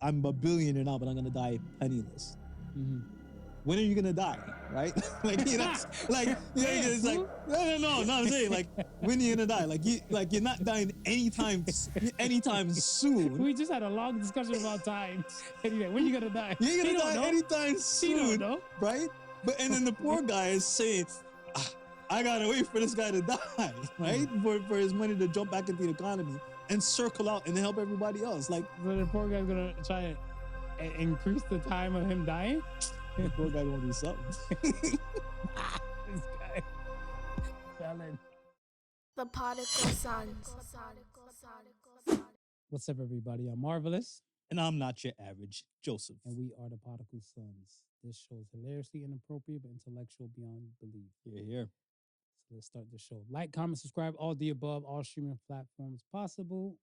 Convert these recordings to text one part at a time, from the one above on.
I'm a billionaire now, but I'm gonna die penniless. When are you gonna die, right? Like it's like no. I'm saying like when are you gonna die? Like you're not dying anytime soon. We just had a long discussion about time. Anyway, when you gonna die? You're gonna die anytime soon, right? But and then the poor guy is saying, I gotta wait for this guy to die, right? For his money to jump back into the economy and circle out and help everybody else. Like, so the poor guy's gonna try to increase the time of him dying. The poor guy gonna do something. This guy, felon. The Podical Sons. What's up, everybody? I'm Marvelous. And I'm not your average Joseph. And we are the Podical Sons. This show is hilariously inappropriate but intellectual beyond belief. Here. So let's start the show. Like, comment, subscribe, all the above, all streaming platforms possible.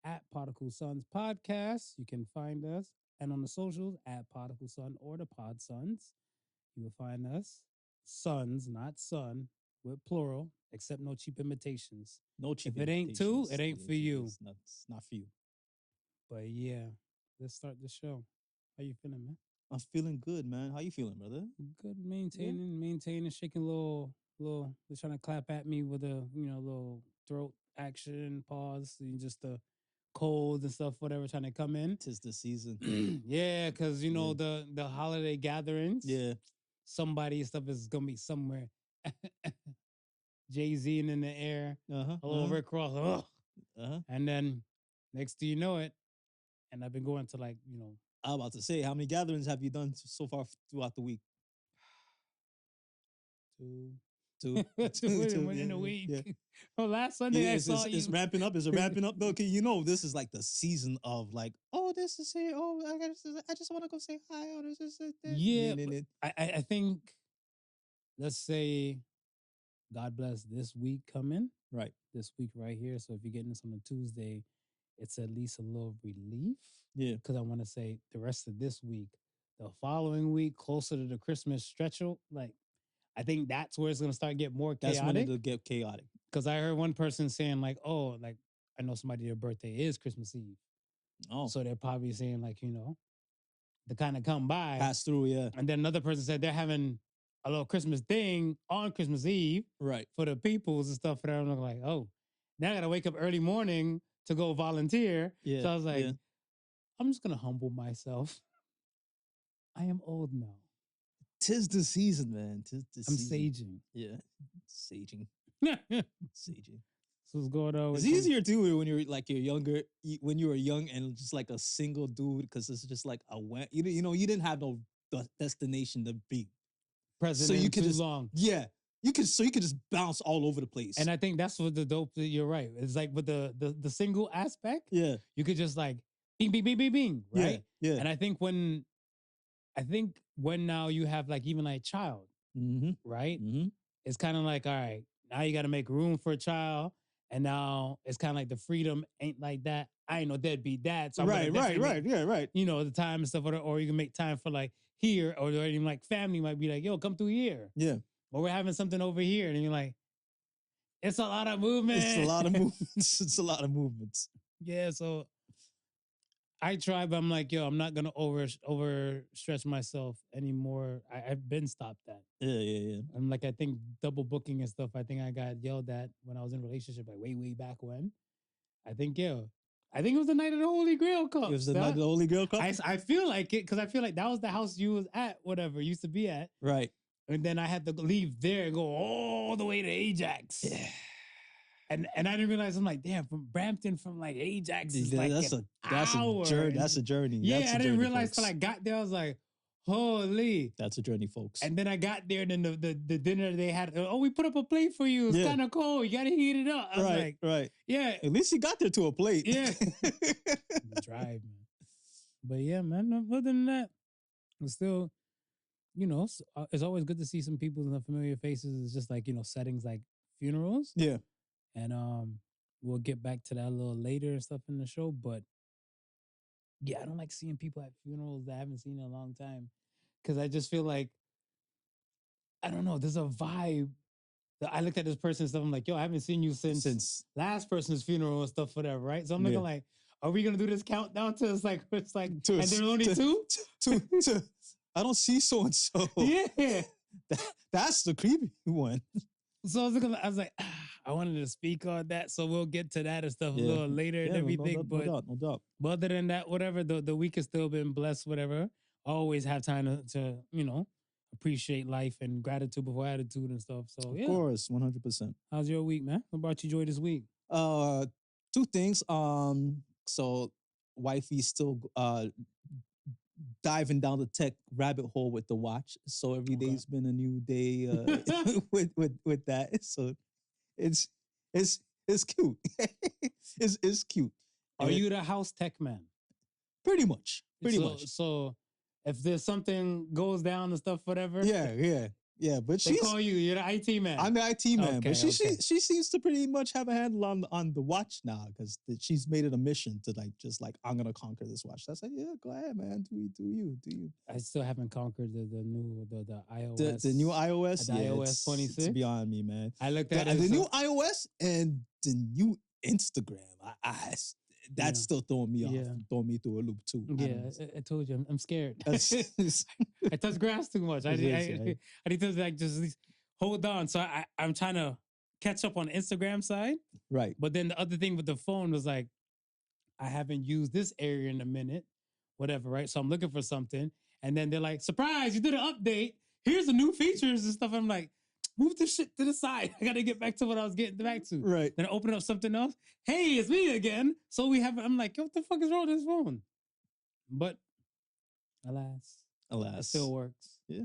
At Podical Sons Podcast, you can find us. And on the socials, at Podical Son or the Pod Sons. You will find us. Sons, not son, with plural, except no cheap imitations. No cheap imitations. If it ain't two, it ain't for you. It's not for you. But yeah, let's start the show. How you feeling, man? I'm feeling good, man. How you feeling, brother? Good, maintaining, shaking a little. They're trying to clap at me with a, little throat action, pause, and just the cold and stuff, whatever, trying to come in. 'Tis the season. Yeah, because, the holiday gatherings. Yeah. Somebody's stuff is going to be somewhere. Jay-Z in the air. A little Rick Ross. And then next thing you know it, and I've been going to I'm about to say, how many gatherings have you done so far throughout the week? Two in a week. Yeah. Oh, last Sunday I saw you. It's ramping up. Is it ramping up? No, okay, this is like the season of like, this is here. Oh, I just want to go say hi. Oh, this is it. Yeah, I think, let's say, God bless this week coming. Right. This week right here. So if you're getting this on a Tuesday, it's at least a little relief. Yeah. Because I want to say the rest of this week, the following week, closer to the Christmas stretch, I think that's where it's going to start getting more chaotic. That's when it'll get chaotic. Because I heard one person saying I know somebody, their birthday is Christmas Eve. Oh. So they're probably saying to kind of come by. Pass through, yeah. And then another person said they're having a little Christmas thing on Christmas Eve. Right. For the peoples and stuff. And I'm like, oh, now I got to wake up early morning to go volunteer. Yeah. So I was like, I'm just going to humble myself. I am old now. 'Tis the season, man. I'm saging. Yeah. Saging. Saging. So what's going on? It's easier too when you're younger, when you were young and just like a single dude, because it's just like you didn't have no destination to be present. So you could just long. Yeah. You could just bounce all over the place. And I think that's what the dope, you're right. It's like with the single aspect. Yeah. You could just bing, bing, bing, bing, bing. Right? Yeah. And I think when now you have even a child, right? Mm-hmm. It's kind of like, all right, now you got to make room for a child. And now it's kind of like the freedom ain't like that. I ain't no deadbeat dad. So right. The time and stuff, or you can make time for here, or even family might be like, yo, come through here. Yeah. Or we're having something over here. And you're like, it's a lot of movement. It's a lot of movements. It's a lot of movements. Yeah, so I try, but I'm like, yo, I'm not gonna overstretch myself anymore. I've been stopped that. Yeah. I'm I think double booking and stuff. I think I got yelled at when I was in a relationship, way back when. I think it was the night of the Holy Grail Cup. It was the night of the Holy Grail Cup. I feel like it because I feel like that was the house you was at, whatever used to be at. Right. And then I had to leave there and go all the way to Ajax. Yeah. And I didn't realize, I'm like, damn, from Brampton, from Ajax is that's hour. A journey. That's a journey. Yeah, I didn't realize till I got there. I was like, holy. That's a journey, folks. And then I got there, and then the dinner they had, we put up a plate for you. It's kind of cold. You got to heat it up. I was like, right. Yeah. At least you got there to a plate. Yeah. The drive, man. But yeah, man, other than that, it's still, it's always good to see some people and familiar faces. It's just settings like funerals. Yeah. And we'll get back to that a little later and stuff in the show. But yeah, I don't like seeing people at funerals that I haven't seen in a long time. Because I just feel like, I don't know, there's a vibe. I looked at this person and stuff. I'm like, yo, I haven't seen you since last person's funeral and stuff, whatever, right? So I'm looking Are we gonna do this countdown to it's like and To- there's only to- two? to I don't see so and so. Yeah. That's the creepy one. So I was like, I wanted to speak on that, so we'll get to that and stuff a little later and everything. No doubt. But other than that, whatever, the week has still been blessed, whatever. I always have time to appreciate life and gratitude before attitude and stuff. So Of course, 100%. How's your week, man? What brought you joy this week? Two things. So wifey's still diving down the tech rabbit hole with the watch. So every day's been a new day with that. So it's cute. it's cute. Are you the house tech man? Pretty much. So if there's something goes down and stuff, whatever. Yeah, but they call you. You're the IT man. I'm the IT man, okay, but she seems to pretty much have a handle on the watch now because she's made it a mission to I'm gonna conquer this watch. I said, yeah, go ahead, man, do you. I still haven't conquered the new the iOS. The new iOS, the iOS 26. It's beyond me, man. I looked at the new iOS and the new Instagram. That's still throwing me off, throwing me through a loop too. Yeah, I told you, I'm scared. I touch grass too much. I need to just hold on. So I'm trying to catch up on the Instagram side. Right. But then the other thing with the phone was I haven't used this area in a minute, whatever, right? So I'm looking for something. And then they're like, surprise, you did an update. Here's the new features and stuff. I'm like, move this shit to the side. I got to get back to what I was getting back to. Right. Then I open up something else. Hey, it's me again. So I'm like, what the fuck is wrong with this phone? But alas, it still works. Yeah.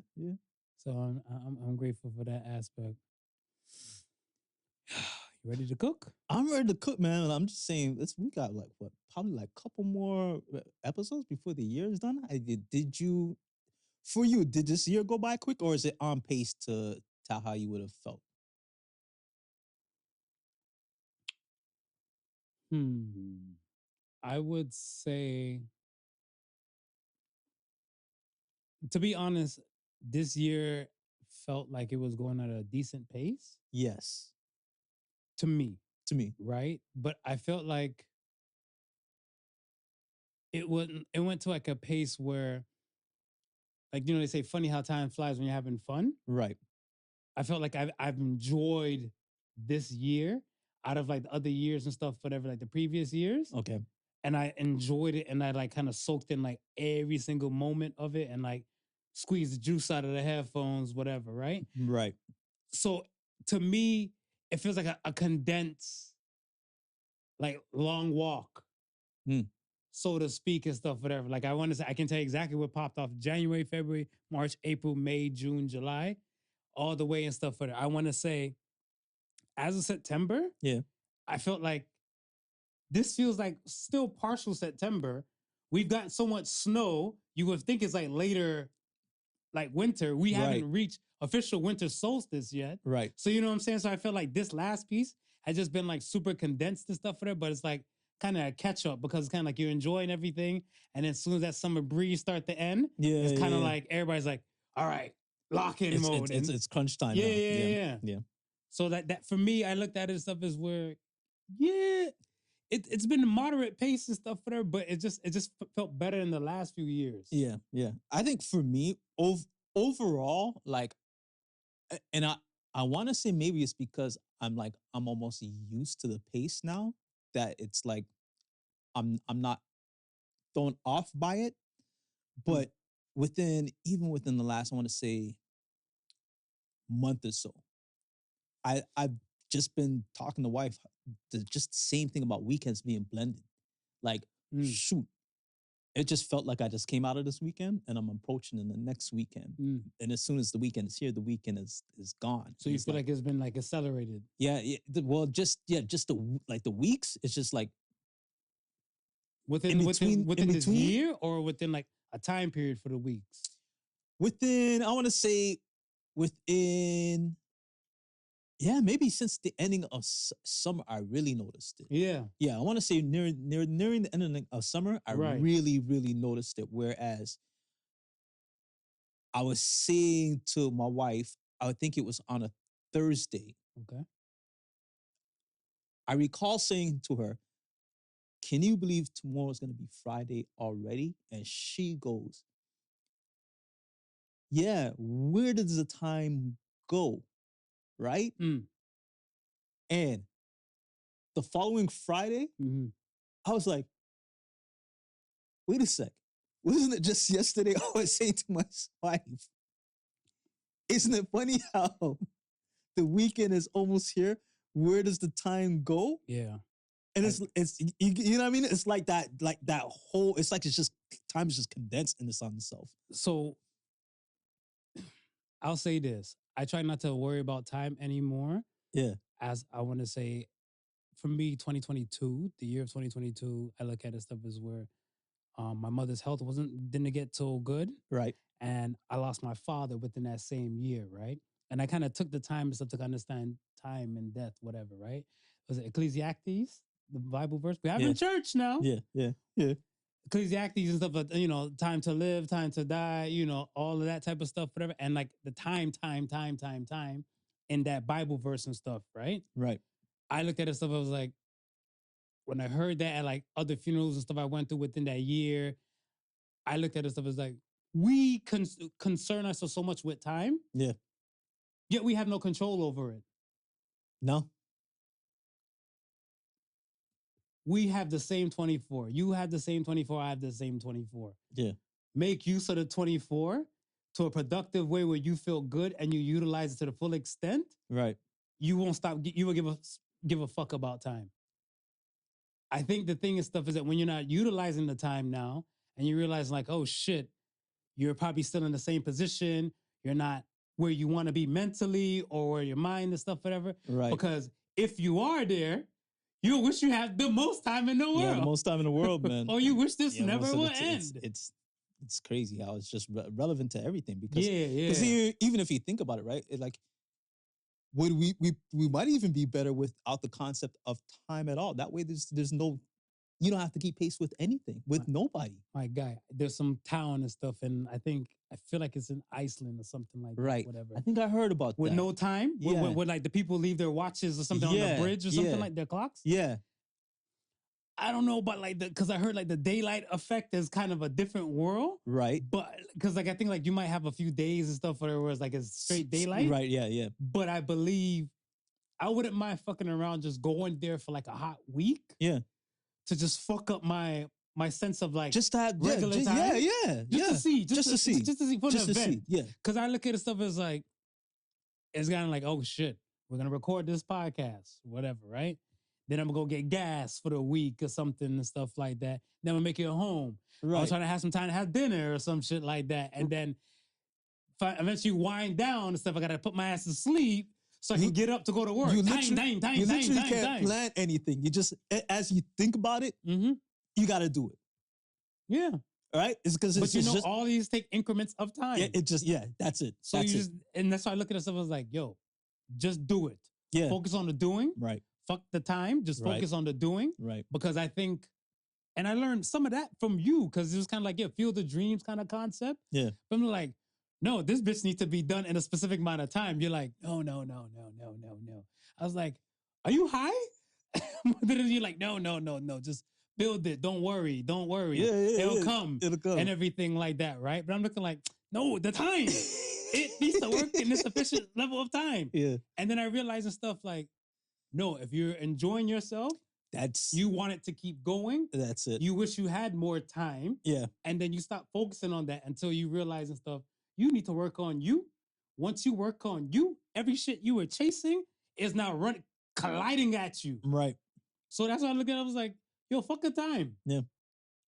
So I'm grateful for that aspect. You ready to cook? I'm ready to cook, man. And I'm just saying, we got probably a couple more episodes before the year is done. Did this year go by quick, or is it on pace to how you would have felt? I would say, to be honest, this year felt like it was going at a decent pace. Yes. To me. Right? But I felt like it went to a pace where, they say funny how time flies when you're having fun. Right. I felt like I've enjoyed this year out of the other years and stuff, whatever, the previous years. Okay. And I enjoyed it, and I kind of soaked in every single moment of it, and squeezed the juice out of the headphones, whatever, right? Right. So to me, it feels like a condensed, long walk, so to speak, and stuff, whatever. I want to say, I can tell you exactly what popped off: January, February, March, April, May, June, July, all the way and stuff. I want to say, as of September, I felt like this feels like still partial September. We've got so much snow. You would think it's later, winter. We haven't reached official winter solstice yet. Right. So you know what I'm saying? So I feel like this last piece has just been super condensed and stuff for it, but it's kind of a catch up because it's kind of you're enjoying everything. And then as soon as that summer breeze start to end, it's kind of everybody's all right, lock in mode. It's crunch time. Yeah. So that for me, I looked at it and stuff as where, it's been a moderate pace and stuff for there, but it just felt better in the last few years. Yeah. I think for me, overall, and I want to say maybe it's because I'm almost used to the pace now that it's I'm not thrown off by it, but even within the last, I want to say, month or so, I've just been talking to wife, just the same thing about weekends being blended. Shoot, it just felt like I just came out of this weekend and I'm approaching in the next weekend. And as soon as the weekend is here, the weekend is gone. So you feel like it's been accelerated? Yeah. Well, just the weeks. It's just within this year, or within a time period for the weeks. I want to say within. Yeah, maybe since the ending of summer, I really noticed it. Yeah. I want to say nearing the ending of summer, I really, really noticed it. Whereas I was saying to my wife, I think it was on a Thursday. Okay. I recall saying to her, can you believe tomorrow's going to be Friday already? And she goes, yeah, where does the time go? Right? Mm. And the following Friday, I was like, wait a sec. Wasn't it just yesterday I was saying to my wife, isn't it funny how the weekend is almost here? Where does the time go? Yeah. And it's you know what I mean? It's like that whole, it's like it's just, time is just condensed in the sun itself. So I'll say this. I try not to worry about time anymore. Yeah. As I want to say, for me, 2022, the year of 2022, I look at it stuff as where my mother's health didn't get so good. Right. And I lost my father within that same year, right? And I kind of took the time and stuff to understand time and death, whatever, right? Was it Ecclesiastes, the Bible verse? We have in church now. Yeah. Ecclesiastes and stuff like, time to live, time to die, all of that type of stuff, whatever. And like the time in that Bible verse and stuff, right? Right. I looked at it stuff, I was like, when I heard that at like other funerals and stuff I went through within that year, I looked at it stuff as like, we concern ourselves so much with time. Yeah. Yet we have no control over it. No. We have the same 24. You have the same 24. I have the same 24. Yeah. Make use of the 24 to a productive way where you feel good and you utilize it to the full extent. Right. You won't stop. You will give a fuck about time. I think the thing and stuff is that when you're not utilizing the time now and you realize like, oh shit, you're probably still in the same position. You're not where you want to be mentally or where your mind and stuff, whatever. Right. Because if you are there, you wish you had the most time in the world. Yeah, the most time in the world, man. Or you wish this never would end. It's crazy how it's just relevant to everything. Because Because even if you think about it, right? It like, would we might even be better without the concept of time at all. That way, there's no, you don't have to keep pace with anything, with nobody. My guy, there's some town and stuff, and I feel like it's in Iceland or something like that. Right. Whatever. I think I heard about with that. no time. Yeah. With like the people leave their watches or something on the bridge or something like their clocks. Yeah. I don't know about like because I heard like the daylight effect is kind of a different world. Right. But because like I think like you might have a few days and stuff where it's like it's straight daylight. Right. Yeah. But I believe I wouldn't mind fucking around just going there for like a hot week. Yeah. To just fuck up my sense of like just to have regular time. Yeah. Just to see for just the event. Yeah. Because I look at the stuff as like it's kind of like, oh shit, we're gonna record this podcast, whatever, right? Then I'm gonna go get gas for the week or something and stuff like that. Then I'm gonna make it home. Right. I was trying to have some time to have dinner or some shit like that. And then if I eventually wind down and stuff, I gotta put my ass to sleep so I can get up to go to work. You literally can't plan anything. You just, as you think about it, you gotta do it. Yeah. All right? It's because it's just all these take increments of time. Yeah, that's it. So and that's why I look at it, stuff as like, yo, just do it. Yeah. Focus on the doing. Right. Fuck the time. Just focus on the doing. Right. Because I think, and I learned some of that from you, because it was kind of like, feel the dreams kind of concept. Yeah. But I'm like, no, this bitch needs to be done in a specific amount of time. You're like, no. I was like, are you high? Then you're like, no. Just build it. Don't worry. Yeah, It'll come. And everything like that, right? But I'm looking like, no, the time. It needs to work in this sufficient level of time. Yeah. And then I realized and stuff like, no, if you're enjoying yourself, you want it to keep going. That's it. You wish you had more time. Yeah. And then you stop focusing on that until you realize and stuff, you need to work on you. Once you work on you, every shit you were chasing is now colliding at you. Right. So that's why I look at it, I was like, yo, fuck the time. Yeah.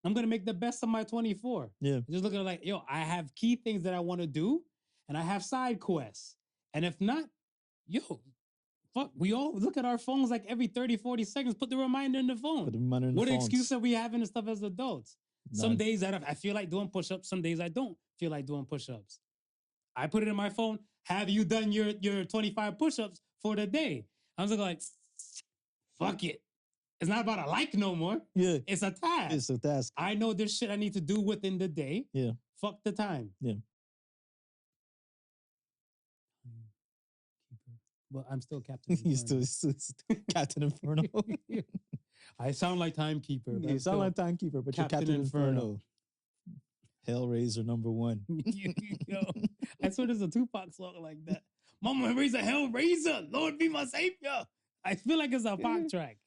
I'm going to make the best of my 24. Yeah. Just look at it like, yo, I have key things that I want to do and I have side quests. And if not, yo, fuck, we all look at our phones like every 30, 40 seconds, put the reminder in the phone. What excuse are we having and stuff as adults? None. Some days I feel like doing push-ups. Some days I don't feel like doing push-ups. I put it in my phone. Have you done your 25 push-ups for the day? I was like, fuck it. It's not about a like no more. Yeah. It's a task. It's a task. I know there's shit I need to do within the day. Yeah. Fuck the time. Yeah. But I'm still Captain He's Inferno. still Captain Inferno. I sound like timekeeper. But You I'm sound like still timekeeper, but Captain you're Captain Inferno. Inferno. Hellraiser #1. Yo, I swear there's a Tupac song like that. Mama raise a Hellraiser, Lord be my savior. I feel like it's a Pac track.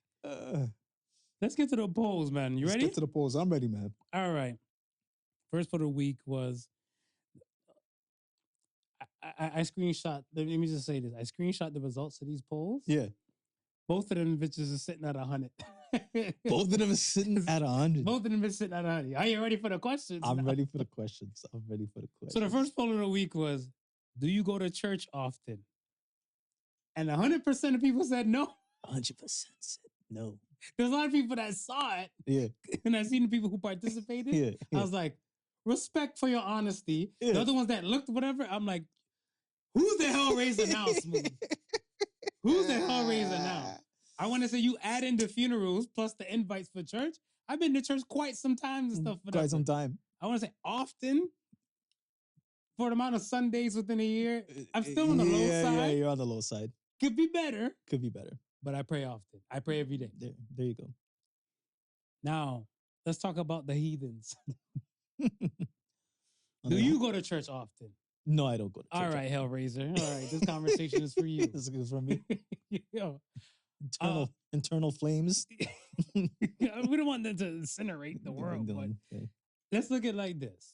Let's get to the polls, man. You Let's ready? get to the polls. I'm ready, man. All right. First for the week was I screenshot. Let me just say this. I screenshot the results of these polls. Yeah. Both of them bitches are sitting at 100. Both of them are sitting at 100. Both of them are sitting at 100. Are you ready for the questions? I'm ready for the questions. So the first poll of the week was, do you go to church often? And 100% of people said no. 100% said no. There's a lot of people that saw it. Yeah. And I seen the people who participated. Yeah. I was like, respect for your honesty. Yeah. The other ones that looked whatever, I'm like, who's the Hellraiser now, Smooth? Who's the Hellraiser now? I want to say you add in the funerals plus the invites for church. I've been to church quite some times and stuff. Quite some time. I want to say often for the amount of Sundays within a year. I'm still on the low side. Yeah, you're on the low side. Could be better. Could be better. But I pray often. I pray every day. There you go. Now, let's talk about the heathens. Do you go to church often? No, I don't go to church. All right, Hellraiser. All right, this conversation is for you. This is for me. Yo. Internal flames. We don't want them to incinerate the world, but let's look at it like this.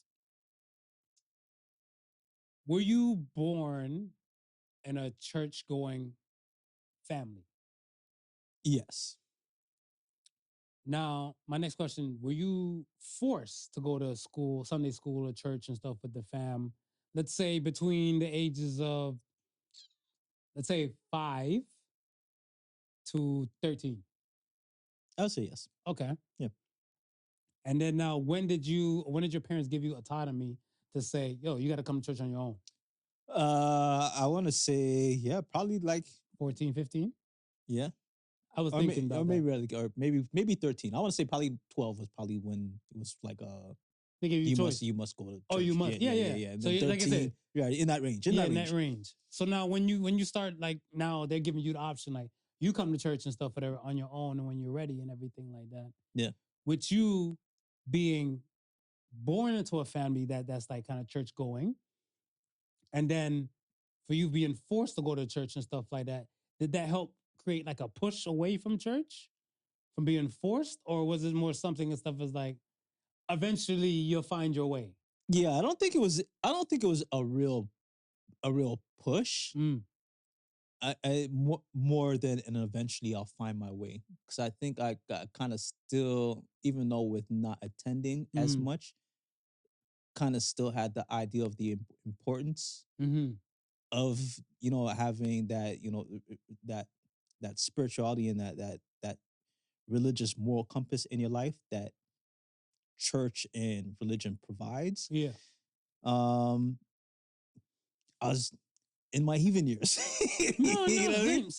Were you born in a church-going family? Yes. Now, my next question, were you forced to go to school, Sunday school or church and stuff with the fam? Let's say between the ages of, let's say 5 to 13. I would say yes. Okay. Yeah. And then now, when did your parents give you autonomy to say, yo, you got to come to church on your own? I want to say, yeah, probably like 14, 15? Yeah. I was thinking about that. Maybe 13. I want to say probably 12 was probably when it was like they gave you choice. You must go to church. Oh, you must. Yeah. And So 13, like I said, yeah, in that range. In that range. So now when you start, like, now they're giving you the option, like, you come to church and stuff, whatever, on your own, and when you're ready and everything like that. Yeah. With you being born into a family that's like kind of church going, and then for you being forced to go to church and stuff like that, did that help create like a push away from church, from being forced, or was it more something and stuff as like, eventually you'll find your way? Yeah, I don't think it was a real push. I more than an eventually I'll find my way, because I think I got kind of still, even though with not attending as much, kind of still had the idea of the importance of having that that spirituality and that religious moral compass in your life that church and religion provides. Yeah. I was in my heathen years. No, same.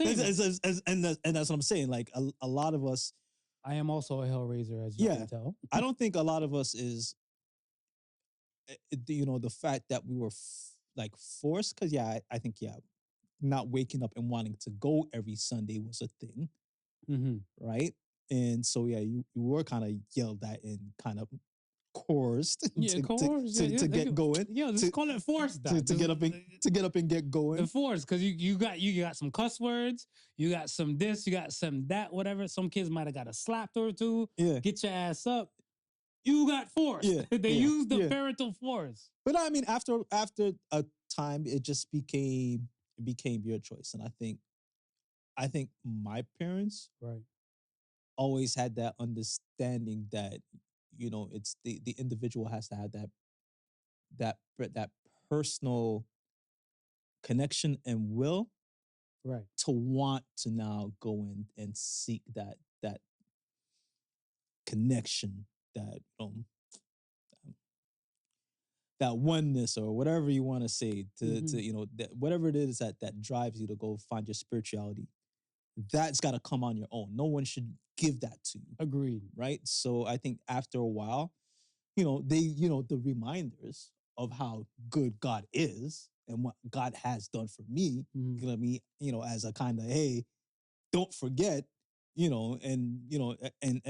And that's what I'm saying. Like a lot of us. I am also a Hellraiser, as you can tell. I don't think a lot of us is, the fact that we were like forced, because I think not waking up and wanting to go every Sunday was a thing, right? And so you were kind of yelled at and kind of coerced to get going. Yeah, just call it forced. To get up and get going. The force, because you got some cuss words, you got some this, you got some that, whatever. Some kids might have got a slap or two. Yeah. Get your ass up. You got forced. Yeah. They used the parental force. But I mean, after a time, it just became your choice, and I think my parents always had that understanding that it's the individual has to have that personal connection and will to want to now go in and seek that connection, that oneness, or whatever you want to say, to that whatever it is that drives you to go find your spirituality. That's got to come on your own. No one should give that to you. Agreed. Right? So I think after a while, the reminders of how good God is and what God has done for me, Mhm. you know what I mean, as a kind of, hey, don't forget, and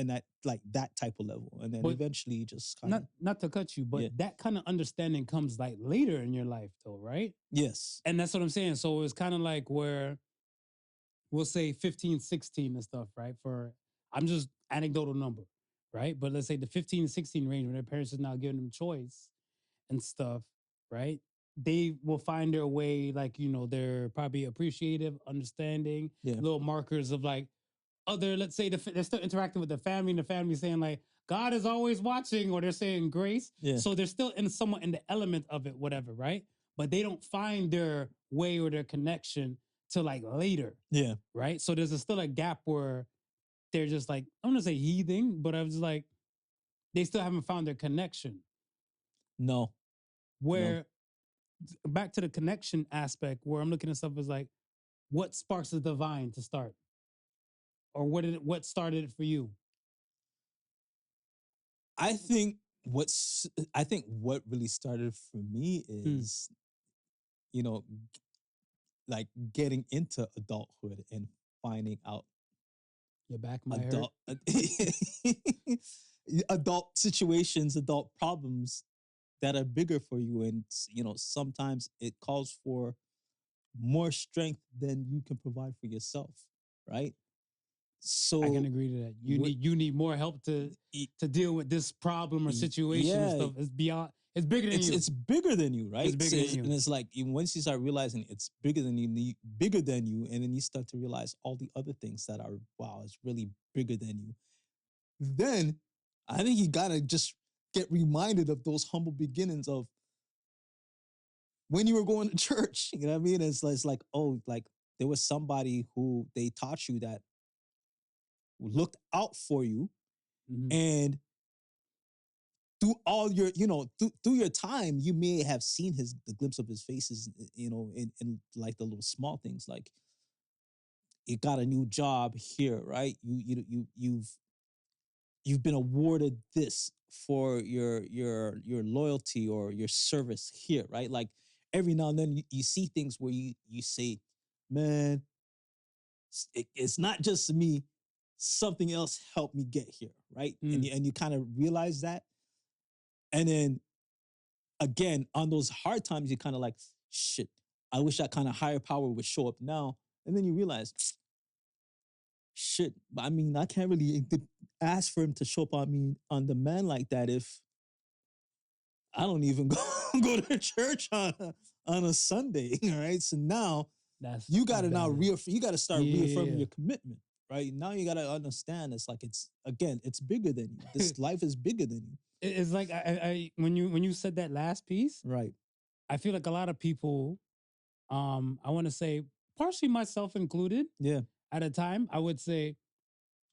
that, like, that type of level. And then But eventually just kind of, not to cut you, but Yeah. that kind of understanding comes like later in your life though, right? yes. And that's what I'm saying. So it's kind of like where we'll say 15, 16 and stuff, right? I'm just anecdotal number, right? But let's say the 15 16 range when their parents is now giving them choice and stuff, right? They will find their way, like, they're probably appreciative, understanding, Yeah. little markers of like let's say they're still interacting with the family and the family saying like, God is always watching, or they're saying grace. Yeah. So they're still somewhat in the element of it, whatever, right? But they don't find their way or their connection till like later, Yeah. right? So there's still a gap where they're just like, I'm gonna say heathing, but I was like, they still haven't found their connection. No. Where back to the connection aspect, where I'm looking at stuff as like, what sparks the divine to start, or what started it for you? I think what really started for me is, like, getting into adulthood and finding out Your back might hurt. adult situations, adult problems that are bigger for you. And, sometimes it calls for more strength than you can provide for yourself. Right. So I can agree to that. You need more help to deal with this problem or situation and stuff. It's bigger than you. It's bigger than you, right? It's bigger than you. And it's like, once you start realizing it's bigger than you, and then you start to realize all the other things that are, wow, it's really bigger than you. Then I think you gotta just get reminded of those humble beginnings of when you were going to church. You know what I mean? It's like, oh, like there was somebody who they taught you that looked out for you, and through all your, through your time, you may have seen the glimpse of his faces, in like the little small things, like you got a new job here, right? You've been awarded this for your loyalty or your service here, right? Like every now and then you see things where you say, man, it's not just me. Something else helped me get here, right? And you kind of realize that. And then again, on those hard times, you kind of like, shit, I wish that kind of higher power would show up now. And then you realize, shit, I mean, I can't really ask for him to show up on me on demand like that if I don't even go to church on a Sunday, right? So now you got to you got to start reaffirming your commitment, right? Now you got to understand it's like, it's bigger than you. This life is bigger than you. It's like I when you said that last piece, right? I feel like a lot of people, I want to say partially myself included, at a time, I would say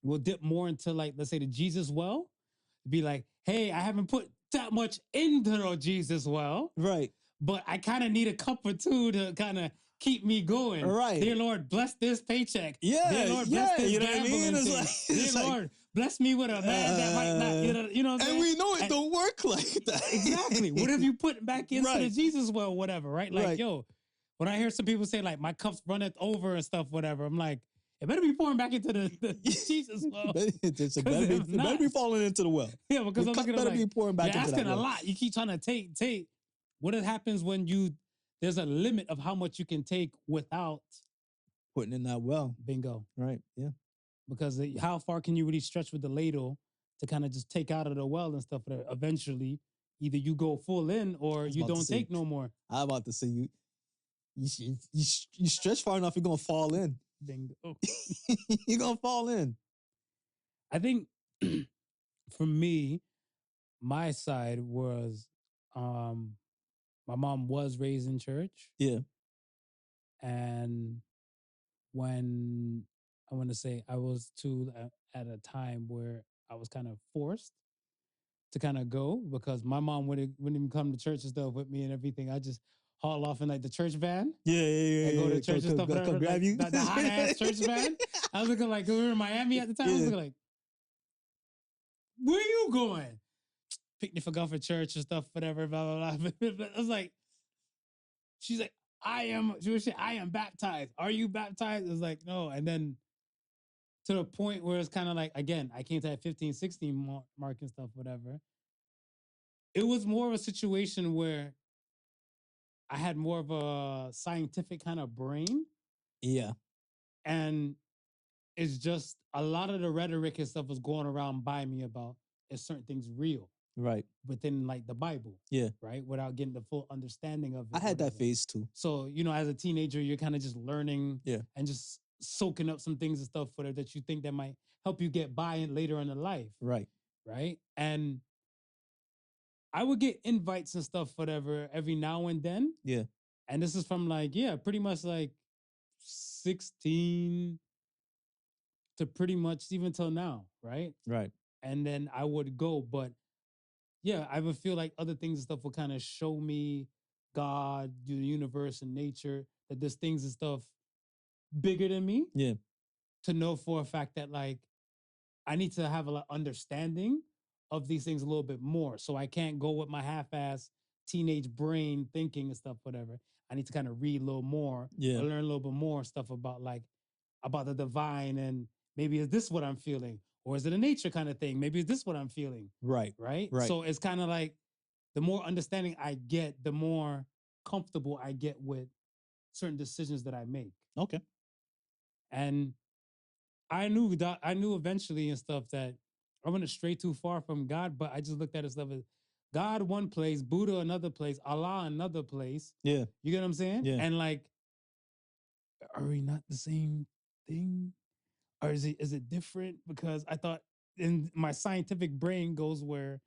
we'll dip more into, like, let's say the Jesus well, be like, hey, I haven't put that much into the Jesus well, right? But I kind of need a cup or two to kind of keep me going. Right. Dear Lord, bless this paycheck. Yeah. Dear Lord, bless this you know what I mean? gambling thing. Dear Lord, bless me with a man that might not, you know what I'm saying? And we know it don't work like that. Exactly. What have you put back into the Jesus well, whatever, right? Like, yo, when I hear some people say, like, my cup's runneth over and stuff, whatever, I'm like, it better be pouring back into the Jesus well. it better be falling into the well. Yeah, because the I'm cup looking better at, like, be pouring back you're into that asking well. a lot. You keep trying to take. What happens when there's a limit of how much you can take without putting in that well. Bingo. Right. Yeah. Because how far can you really stretch with the ladle to kind of just take out of the well and stuff? That eventually, either you go full in or you don't take no more. I'm about to say you stretch far enough, you're gonna fall in. Bingo. You're gonna fall in. I think for me, my side was, my mom was raised in church. Yeah. And when I want to say I was at a time where I was kind of forced to kind of go, because my mom wouldn't even come to church and stuff with me and everything. I just haul off in like the church van. Yeah. And go to church and stuff. Come grab you. The hot ass church van. I was looking like, we were in Miami at the time. I was looking like, where you going? Picnic for going for church and stuff, whatever, blah, blah, blah. I was like, she's like, she was saying, I am baptized. Are you baptized? It was like, no. And then to the point where it's kind of like, again, I came to that 15, 16 mark and stuff, whatever. It was more of a situation where I had more of a scientific kind of brain. Yeah. And it's just a lot of the rhetoric and stuff was going around by me about is certain things real. Right. Within like the Bible. Yeah. Right. Without getting the full understanding of it. I had that phase too. So, as a teenager, you're kind of just learning and just soaking up some things and stuff for that you think that might help you get by later in life. Right. Right. And I would get invites and stuff, whatever, every now and then. Yeah. And this is from like, pretty much like 16 to pretty much even till now. Right. Right. And then I would go, but I would feel like other things and stuff will kind of show me God, the universe and nature, that there's things and stuff bigger than me. Yeah. To know for a fact that like I need to have a understanding of these things a little bit more. So I can't go with my half-ass teenage brain thinking and stuff, whatever. I need to kind of read a little more, or learn a little bit more stuff about the divine, and maybe is this what I'm feeling? Or is it a nature kind of thing? Maybe is this what I'm feeling? Right. Right. Right. So it's kind of like the more understanding I get, the more comfortable I get with certain decisions that I make. Okay. And I knew eventually and stuff that I went stray too far from God, but I just looked at it stuff as God one place, Buddha another place, Allah another place. Yeah. You get what I'm saying? Yeah. And like, are we not the same thing? Or is it different? Because I thought in my scientific brain goes where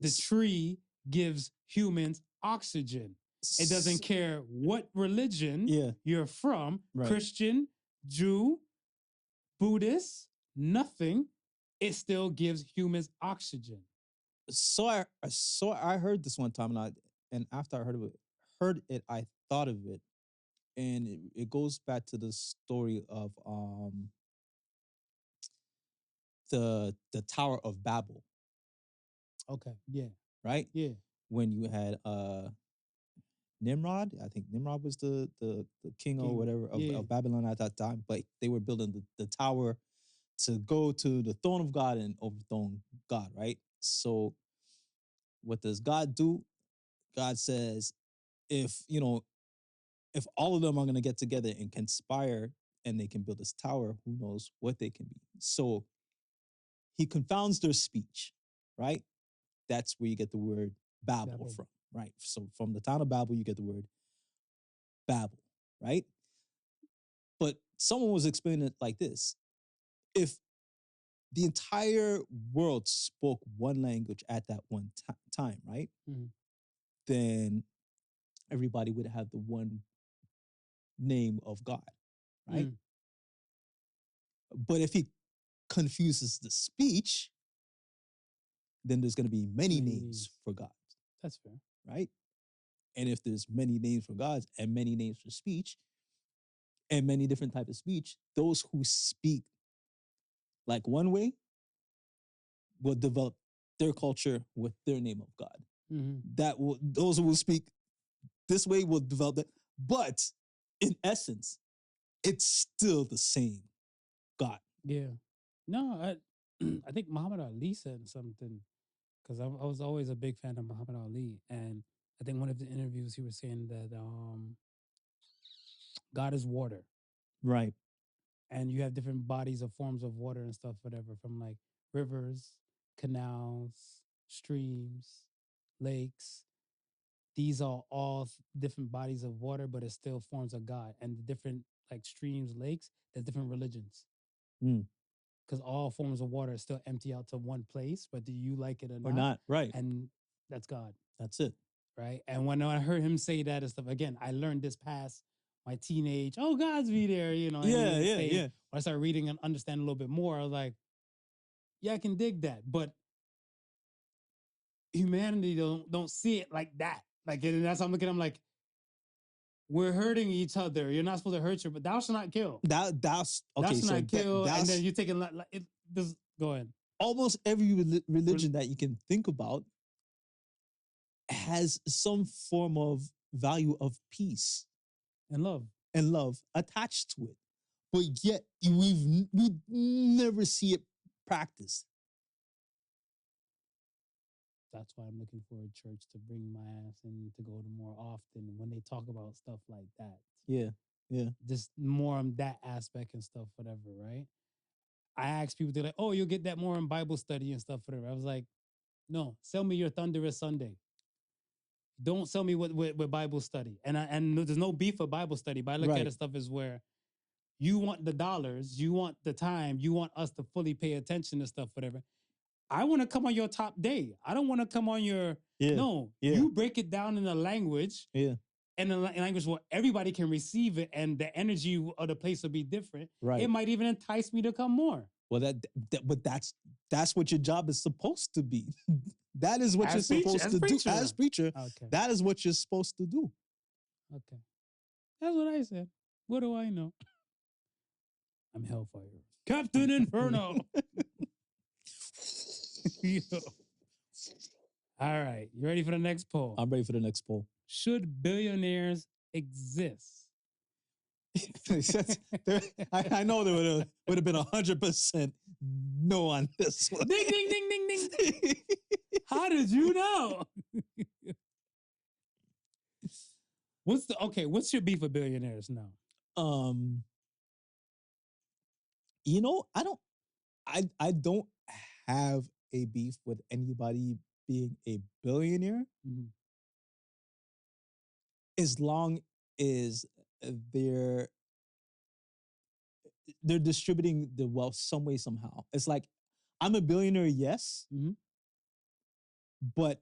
the tree gives humans oxygen. It doesn't care what religion you're from, Christian, Jew, Buddhist, nothing. It still gives humans oxygen. So I heard this one time, and after I heard it, I thought of it, and it goes back to the story of the Tower of Babel. Okay. Yeah. Right. Yeah. When you had Nimrod, I think Nimrod was the king or whatever of Babylon at that time, but they were building the tower to go to the throne of God and overthrow God, right? So what does God do? God says, if all of them are going to get together and conspire and they can build this tower, who knows what they can be. So he confounds their speech, right? That's where you get the word Babel from, right? So from the town of Babel, you get the word Babel, right? But someone was explaining it like this. If the entire world spoke one language at that one time, right? Mm-hmm. Then everybody would have the one name of God, right? Mm. But if he confuses the speech, then there's going to be many names for God. That's fair. Right? And if there's many names for gods and many names for speech and many different types of speech, those who speak like one way will develop their culture with their name of God. Mm-hmm. Those who will speak this way will develop that. But in essence, it's still the same God. Yeah. No, I think Muhammad Ali said something, because I was always a big fan of Muhammad Ali, and I think one of the interviews he was saying that God is water. Right. And you have different bodies of forms of water and stuff, whatever, from like rivers, canals, streams, lakes. These are all different bodies of water, but it's still forms of God. And the different like streams, lakes, there's different religions. Because all forms of water still empty out to one place, whether you like it or not. Right. And that's God. That's it. Right. And when I heard him say that and stuff, again, I learned this past my teenage, God's be there, Yeah. When I started reading and understanding a little bit more, I was like, yeah, I can dig that. But humanity don't see it like that. Like, and that's how I'm looking at them like, we're hurting each other. You're not supposed to hurt you, but thou shalt not kill. That's okay. Thou shalt not kill, and then you're taking just go ahead. Almost every religion that you can think about has some form of value of peace And love. and love attached to it. But yet we never see it practiced. That's why I'm looking for a church to bring my ass in to go to more often when they talk about stuff like that. Yeah. Just more on that aspect and stuff, whatever, right? I ask people, they're like, oh, you'll get that more in Bible study and stuff, whatever. I was like, no, sell me your Thunderous Sunday. Don't sell me with Bible study. And there's no beef for Bible study, but I look at it stuff as where you want the dollars, you want the time, you want us to fully pay attention to stuff, whatever. I want to come on your top day. I don't want to come on your, you break it down in a language. Yeah. And a language where everybody can receive it and the energy of the place will be different. Right. It might even entice me to come more. Well, but that's what your job is supposed to be. That is what As you're supposed to preacher. do as preacher. Okay. That is what you're supposed to do. Okay. That's what I said. What do I know? I'm Hellfire. Captain Inferno. All right. You ready for the next poll? I'm ready for the next poll. Should billionaires exist? I know there would have been 100% no on this one. Ding, ding, ding, ding, ding. How did you know? What's your beef with billionaires now? I don't have a beef with anybody being a billionaire. Mm-hmm. As long as they're distributing the wealth some way, somehow. It's like, I'm a billionaire, yes, but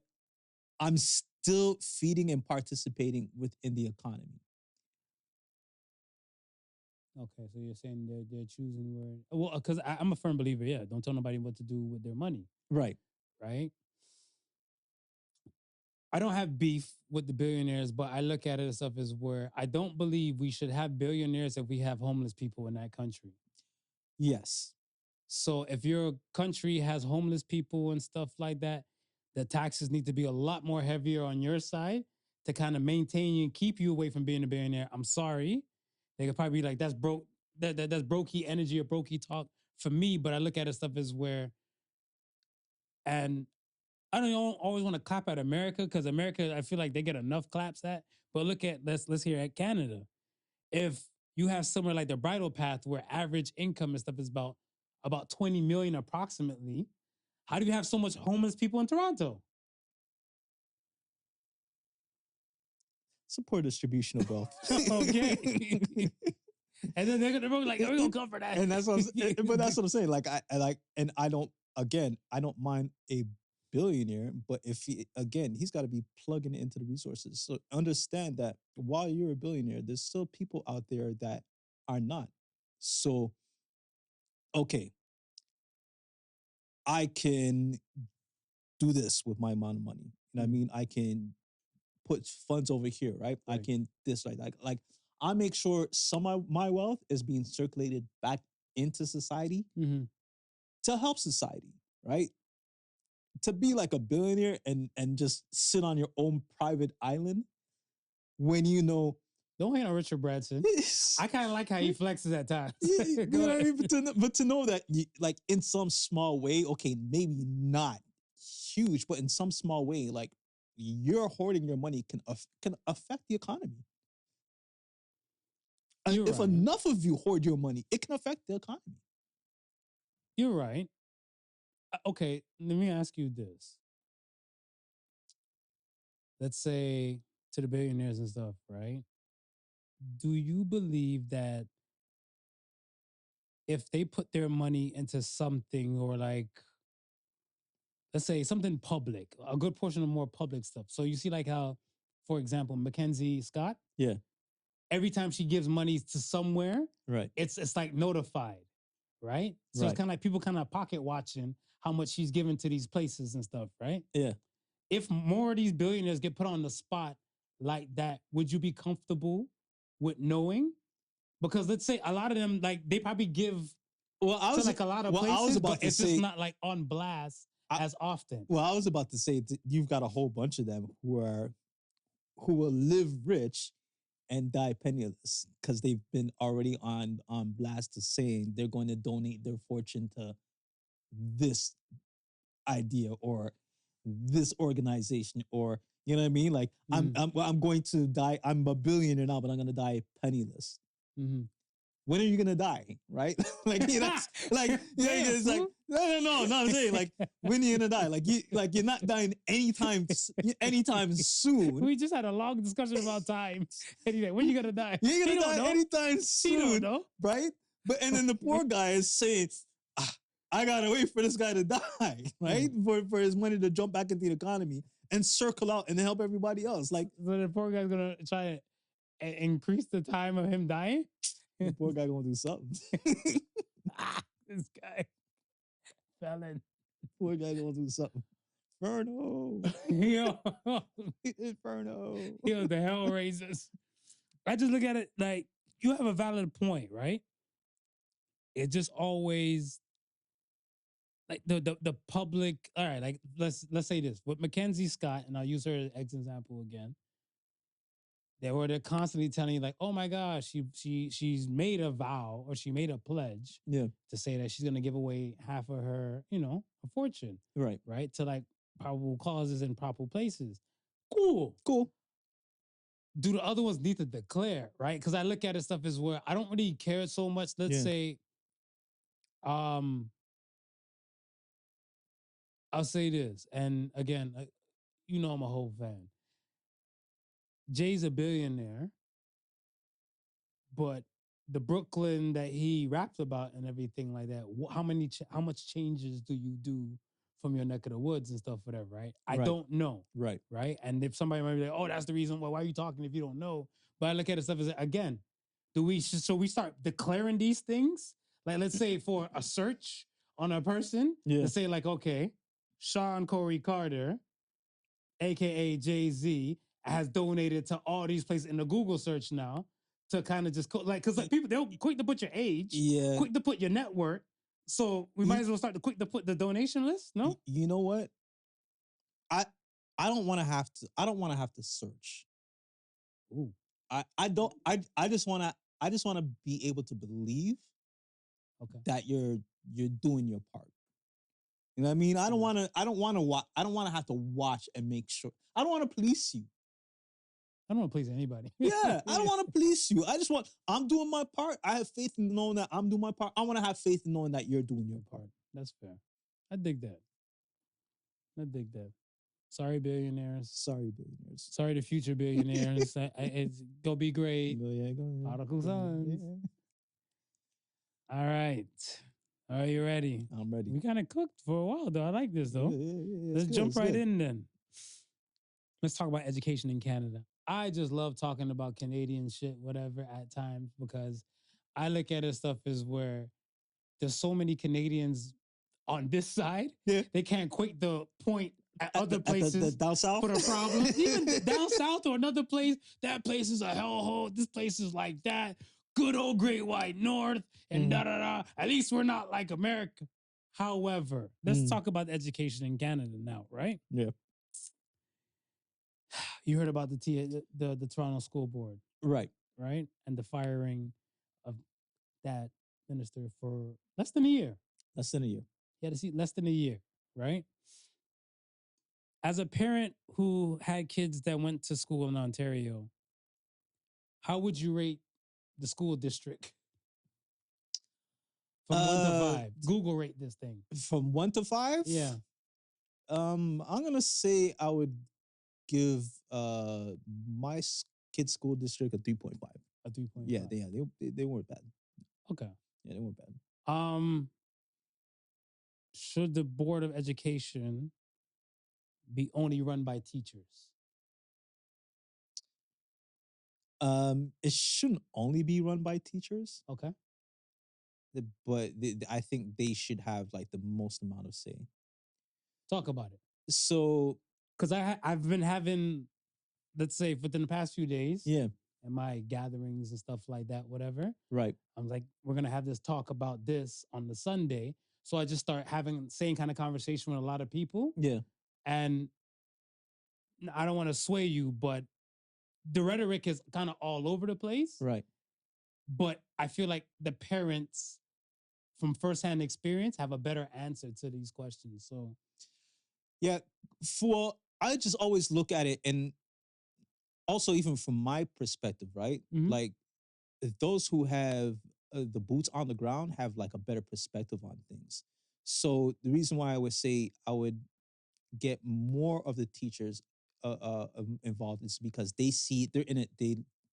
I'm still feeding and participating within the economy. Okay, so you're saying they're choosing where... Well, because I'm a firm believer, don't tell nobody what to do with their money. Right. I don't have beef with the billionaires, but I look at it as stuff as where I don't believe we should have billionaires if we have homeless people in that country. Yes. So if your country has homeless people and stuff like that, the taxes need to be a lot more heavier on your side to kind of maintain you and keep you away from being a billionaire. I'm sorry. They could probably be like, that's broke, that's brokey energy or brokey talk for me, but I look at it stuff as where, and I don't always want to clap at America because America, I feel like they get enough claps at. But look at let's hear at Canada. If you have somewhere like the Bridle Path where average income and stuff is about 20 million approximately, how do you have so much homeless people in Toronto? Support distribution of wealth. Okay. And then they're gonna be like, we're gonna come for that. And that's what I'm saying. Like I don't mind a billionaire, but if he's got to be plugging it into the resources. So understand that while you're a billionaire, there's still people out there that are not. So, okay, I can do this with my amount of money. You know what I mean? I can put funds over here, right? I can this, like I make sure some of my wealth is being circulated back into society to help society, right? To be like a billionaire and just sit on your own private island when you know. Don't hate on Richard Branson. I kind of like how he flexes at times. You know what I mean? But to know that, like in some small way, okay, maybe not huge, but in some small way, like you're hoarding your money can affect the economy. And if enough of you hoard your money, it can affect the economy. You're right. Okay, let me ask you this. Let's say to the billionaires and stuff, right? Do you believe that if they put their money into something or like, let's say something public, a good portion of more public stuff. So you see like how, for example, Mackenzie Scott? Yeah. Every time she gives money to somewhere, right, it's like notified, right? So it's kind of like people kind of pocket watching how much she's given to these places and stuff, right? Yeah. If more of these billionaires get put on the spot like that, would you be comfortable with knowing? Because let's say a lot of them, like they probably give to like a lot of places, but it's just not like on blast as often. Well, I was about to say you've got a whole bunch of them who who will live rich and die penniless because they've been already on blast to saying they're going to donate their fortune to this idea or this organization, or you know what I mean? Like I'm going to die. I'm a billionaire now, but I'm going to die penniless. Mm-hmm. When are you gonna die? Right? Like it's like no. I'm saying like when are you gonna die? You're not dying anytime soon. We just had a long discussion about time. Anyway, when you gonna die? You're gonna die anytime soon, he don't know. Right? But and then the poor guy is saying, I gotta wait for this guy to die, right? For his money to jump back into the economy and circle out and help everybody else. Like so the poor guy's gonna try to increase the time of him dying. The poor guy gonna do something. This guy, felon. Poor guy gonna do something. Inferno. Yo. Inferno. Yo, the hell raises. I just look at it like you have a valid point, right? It just always like the public. All right, like let's say this with Mackenzie Scott, and I'll use her as an example again. They're constantly telling you like, oh my gosh, she's made a vow or she made a pledge to say that she's gonna give away half of her, her fortune. Right. To like probable causes and proper places. Cool. Do the other ones need to declare, right? Because I look at it stuff as where I don't really care so much. Let's say, I'll say this, and again, I'm a whole fan. Jay's a billionaire, but the Brooklyn that he rapped about and everything like that, how much changes do you do from your neck of the woods and stuff, whatever, right? I don't know. Right. And if somebody might be like, oh, that's the reason why are you talking if you don't know? But I look at it stuff as, again, we start declaring these things? Like, let's say for a search on a person, let's say like, okay, Sean Corey Carter, AKA Jay-Z, has donated to all these places in the Google search now to kind of just because people, they'll quick to put your age, quick to put your network. So we might as well start to quick to put the donation list. No, you know what? I don't want to have to search. Ooh. I just want to be able to believe that you're doing your part. You know what I mean? I don't want to have to watch and make sure. I don't want to police you. I don't want to please anybody. Yeah, I don't want to police you. I'm doing my part. I have faith in knowing that I'm doing my part. I want to have faith in knowing that you're doing your part. That's fair. I dig that. Sorry, billionaires. Sorry to future billionaires. It's go be great. Go ahead. Podical Sons. Yeah. All right. Are you ready? I'm ready. We kind of cooked for a while, though. I like this, though. Yeah, Let's jump right in then. Let's talk about education in Canada. I just love talking about Canadian shit, whatever, at times, because I look at it stuff as where there's so many Canadians on this side. Yeah. They can't quite the point at other places down south for the problem. Even down south or another place, that place is a hellhole. This place is like that. Good old Great White North and da-da-da. At least we're not like America. However, let's talk about education in Canada now, right? Yeah. You heard about the Toronto School Board. Right. And the firing of that minister for less than a year. Yeah, to see less than a year, right? As a parent who had kids that went to school in Ontario, how would you rate the school district? From 1 to 5. Google rate this thing. From 1 to 5? Yeah. I'm gonna say I would give my kid's school district a 3.5. A 3.5. Yeah, they weren't bad. Okay. Yeah, they weren't bad. Should the Board of Education be only run by teachers? It shouldn't only be run by teachers. Okay. But I think they should have like the most amount of say. Talk about it. So, because I've been having, let's say, within the past few days, and my gatherings and stuff like that, whatever. Right. I'm like, we're gonna have this talk about this on the Sunday. So I just start having same kind of conversation with a lot of people. Yeah. And I don't want to sway you, but the rhetoric is kind of all over the place. Right. But I feel like the parents from firsthand experience have a better answer to these questions. So Yeah. I just always look at it, and also even from my perspective, right? Mhm. Like those who have the boots on the ground have like a better perspective on things. So the reason why I would say I would get more of the teachers involved is because they're in it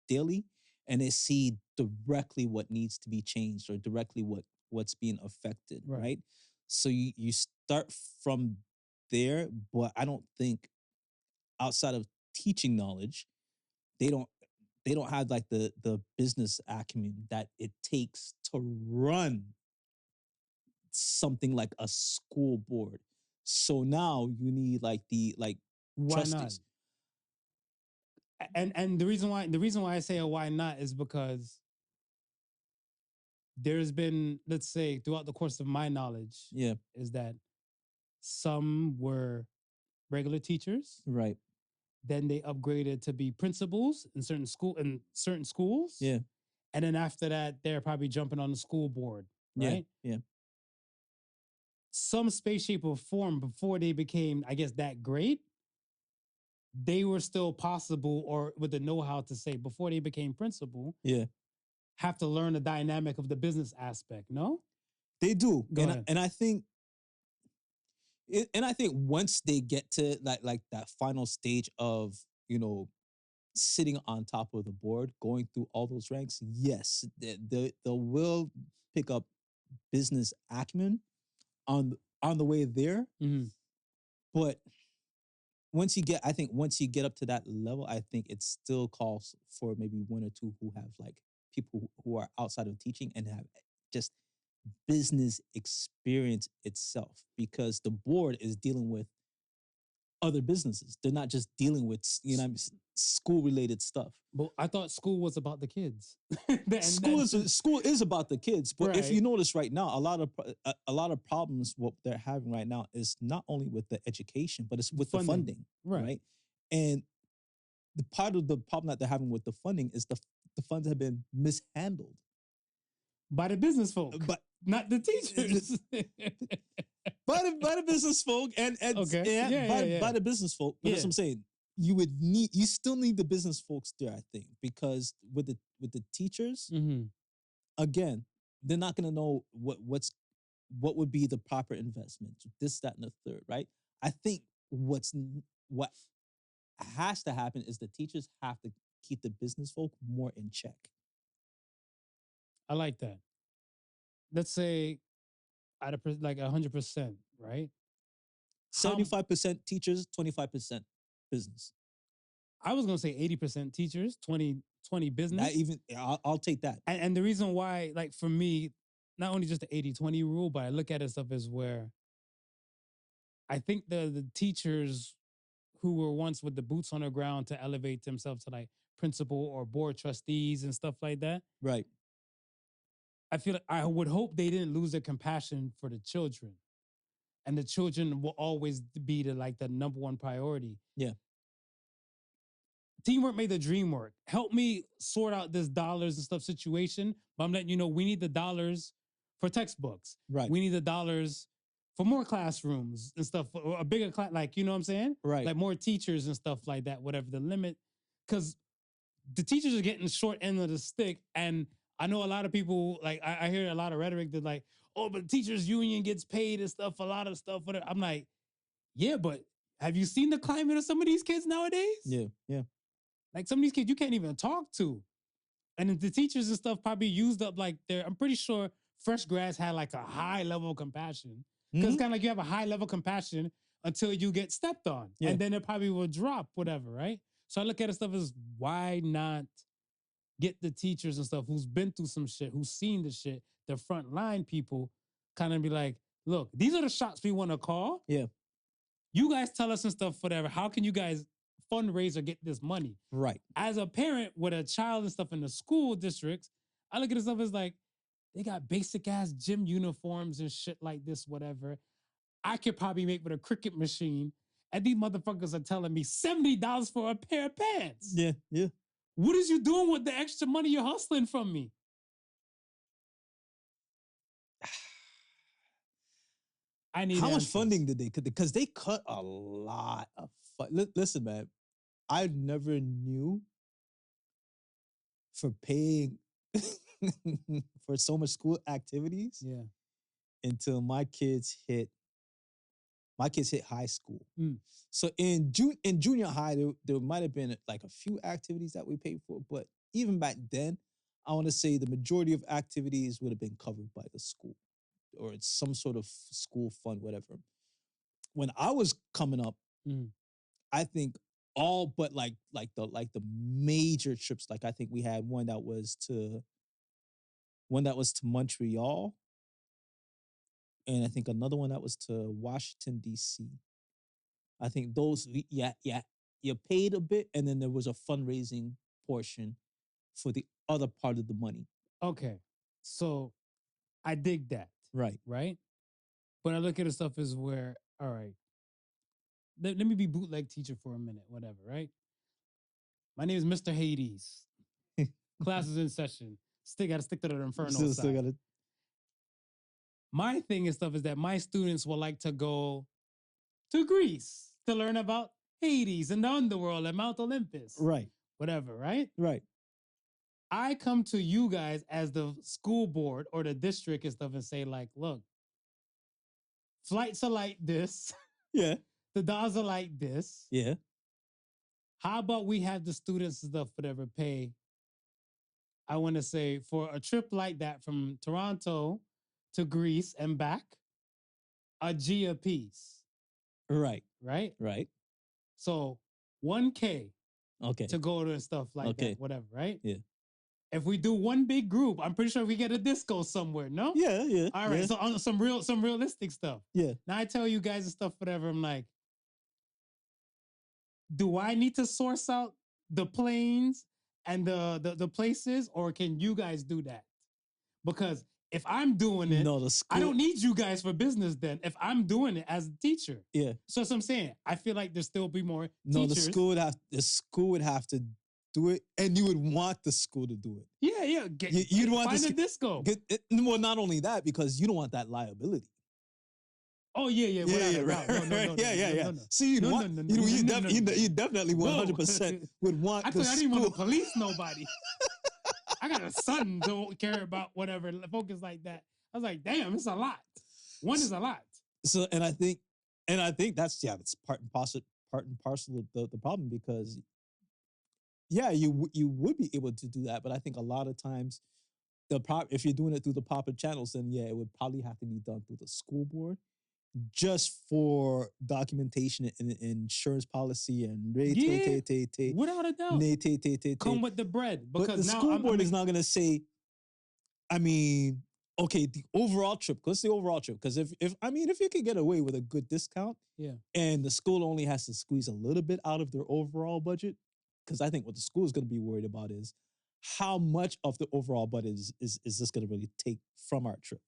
daily, and they see directly what needs to be changed or directly what's being affected, Right. right? So you start from there, but I don't think outside of teaching knowledge, they don't have like the business acumen that it takes to run something like a school board. So now you need like the why trustees. not? And the reason why I say why not is because there's been, let's say, throughout the course of my knowledge, Yeah. is that some were regular teachers, Right. then they upgraded to be principals in certain schools. Yeah. And then after that, they're probably jumping on the school board, right? Yeah. Some space, shape, or form before they became, I guess, that great, they were still possible, or with the know-how to say before they became principal, Yeah. have to learn the dynamic of the business aspect. No, They do. Go ahead. And I think once they get to like that final stage of, sitting on top of the board, going through all those ranks, yes, they will pick up business acumen on the way there. Mhm. But once you get up to that level, I think it still calls for maybe one or two who have like people who are outside of teaching and have just business experience itself, because the board is dealing with other businesses. They're not just dealing with, school related stuff. But I thought school was about the kids. School is about the kids, but if Right. you notice right now, a lot of problems what they're having right now is not only with the education, but it's with the funding, Right. right? And the part of the problem that they're having with the funding is the funds have been mishandled by the business folk, but not the teachers. by the business folk and Okay. Yeah. by the business folk. But that's what I'm saying. You still need the business folks there, I think, because with the teachers, Mhm. again, they're not gonna know what would be the proper investment, this, that, and the third, right? I think what has to happen is the teachers have to keep the business folk more in check. I like that. Let's say out of like 100%, right? 75% teachers, 25% business. I was gonna say 80% teachers, 20 business. I'll take that. And the reason why, like for me, not only just the 80-20 rule, but I look at it stuff as where I think the teachers who were once with the boots on the ground to elevate themselves to like principal or board trustees and stuff like that. Right. I feel like I would hope they didn't lose their compassion for the children. And the children will always be the number one priority. Yeah. Teamwork made the dream work. Help me sort out this dollars and stuff situation. But I'm letting you know, we need the dollars for textbooks. Right. We need the dollars for more classrooms and stuff, or a bigger class, like, you know what I'm saying? Right. Like more teachers and stuff like that, whatever the limit. Because the teachers are getting the short end of the stick. And I know a lot of people, like, I hear a lot of rhetoric that like, oh, but teachers union gets paid and stuff, a lot of stuff. Whatever. I'm like, yeah, but have you seen the climate of some of these kids nowadays? Yeah. Yeah. Like some of these kids you can't even talk to. And the teachers and stuff probably used up I'm pretty sure fresh grads had like a high level of compassion. Because it's kind of like you have a high level of compassion until you get stepped on. Yeah. And then it probably will drop, whatever, right? So I look at it stuff as, why not get the teachers and stuff who's been through some shit, who's seen the shit, the frontline people, kind of be like, look, these are the shots we want to call. Yeah. You guys tell us and stuff, whatever. How can you guys fundraise or get this money? Right. As a parent with a child and stuff in the school districts, I look at this stuff as like, they got basic ass gym uniforms and shit like this, whatever. I could probably make with a cricket machine. And these motherfuckers are telling me $70 for a pair of pants. Yeah. Yeah. What is you doing with the extra money you're hustling from me? I need How much answers. funding did they cut? Because they cut a lot of listen, man, I never knew for paying for so much school activities Yeah. until my kids hit high school. Mm. So in junior high, there might have been like a few activities that we paid for, but even back then, I want to say the majority of activities would have been covered by the school or it's some sort of school fund, whatever. When I was coming up, I think all but like the major trips, like I think we had one that was to Montreal, and I think another one that was to Washington, D.C. I think those, you paid a bit, and then there was a fundraising portion for the other part of the money. Okay, so I dig that. Right. Right? But I look at the stuff as where, all right, let me be bootleg teacher for a minute, whatever, right? My name is Mr. Hades. Class is in session. Still got to stick to the Inferno side. Still gotta... My thing and stuff is that my students will like to go to Greece to learn about Hades and the underworld and Mount Olympus. Right. Whatever, right? Right. I come to you guys as the school board or the district and stuff and say, like, look, flights are like this. Yeah. The dollars are like this. Yeah. How about we have the students and stuff whatever pay, I want to say, for a trip like that from Toronto to Greece and back, a G a piece. Right. Right? Right. So 1K Okay. to go to and stuff like that, whatever, right? Yeah. If we do one big group, I'm pretty sure we get a disco somewhere, no? Yeah, yeah. All right, yeah. so on some realistic stuff. Yeah. Now I tell you guys and stuff, whatever, I'm like, do I need to source out the planes and the places, or can you guys do that? Because if I'm doing it, No, the school... I don't need you guys for business then, if I'm doing it as a teacher. Yeah. So that's what I'm saying. I feel like there'll still be more No, teachers. the school would have to do it, and you would want the school to do it. Yeah. You'd want find the a disco. Well, not only that, because you don't want that liability. Oh yeah. Right. No. Yeah. So you definitely 100% would want. I didn't want to police nobody. I got a son to care about whatever focus like that. I was like, damn, it's a lot. One is a lot. So and I think that's part and parcel of the problem, because you would be able to do that, but I think a lot of times if you're doing it through the proper channels, then it would probably have to be done through the school board, just for documentation and insurance policy and without a doubt. Come with the bread, because but the now school board is not going to say, I mean, okay, the overall trip. Let's say overall trip, because if you could get away with a good discount, and the school only has to squeeze a little bit out of their overall budget, because I think what the school is going to be worried about is how much of the overall budget is this going to really take from our trip.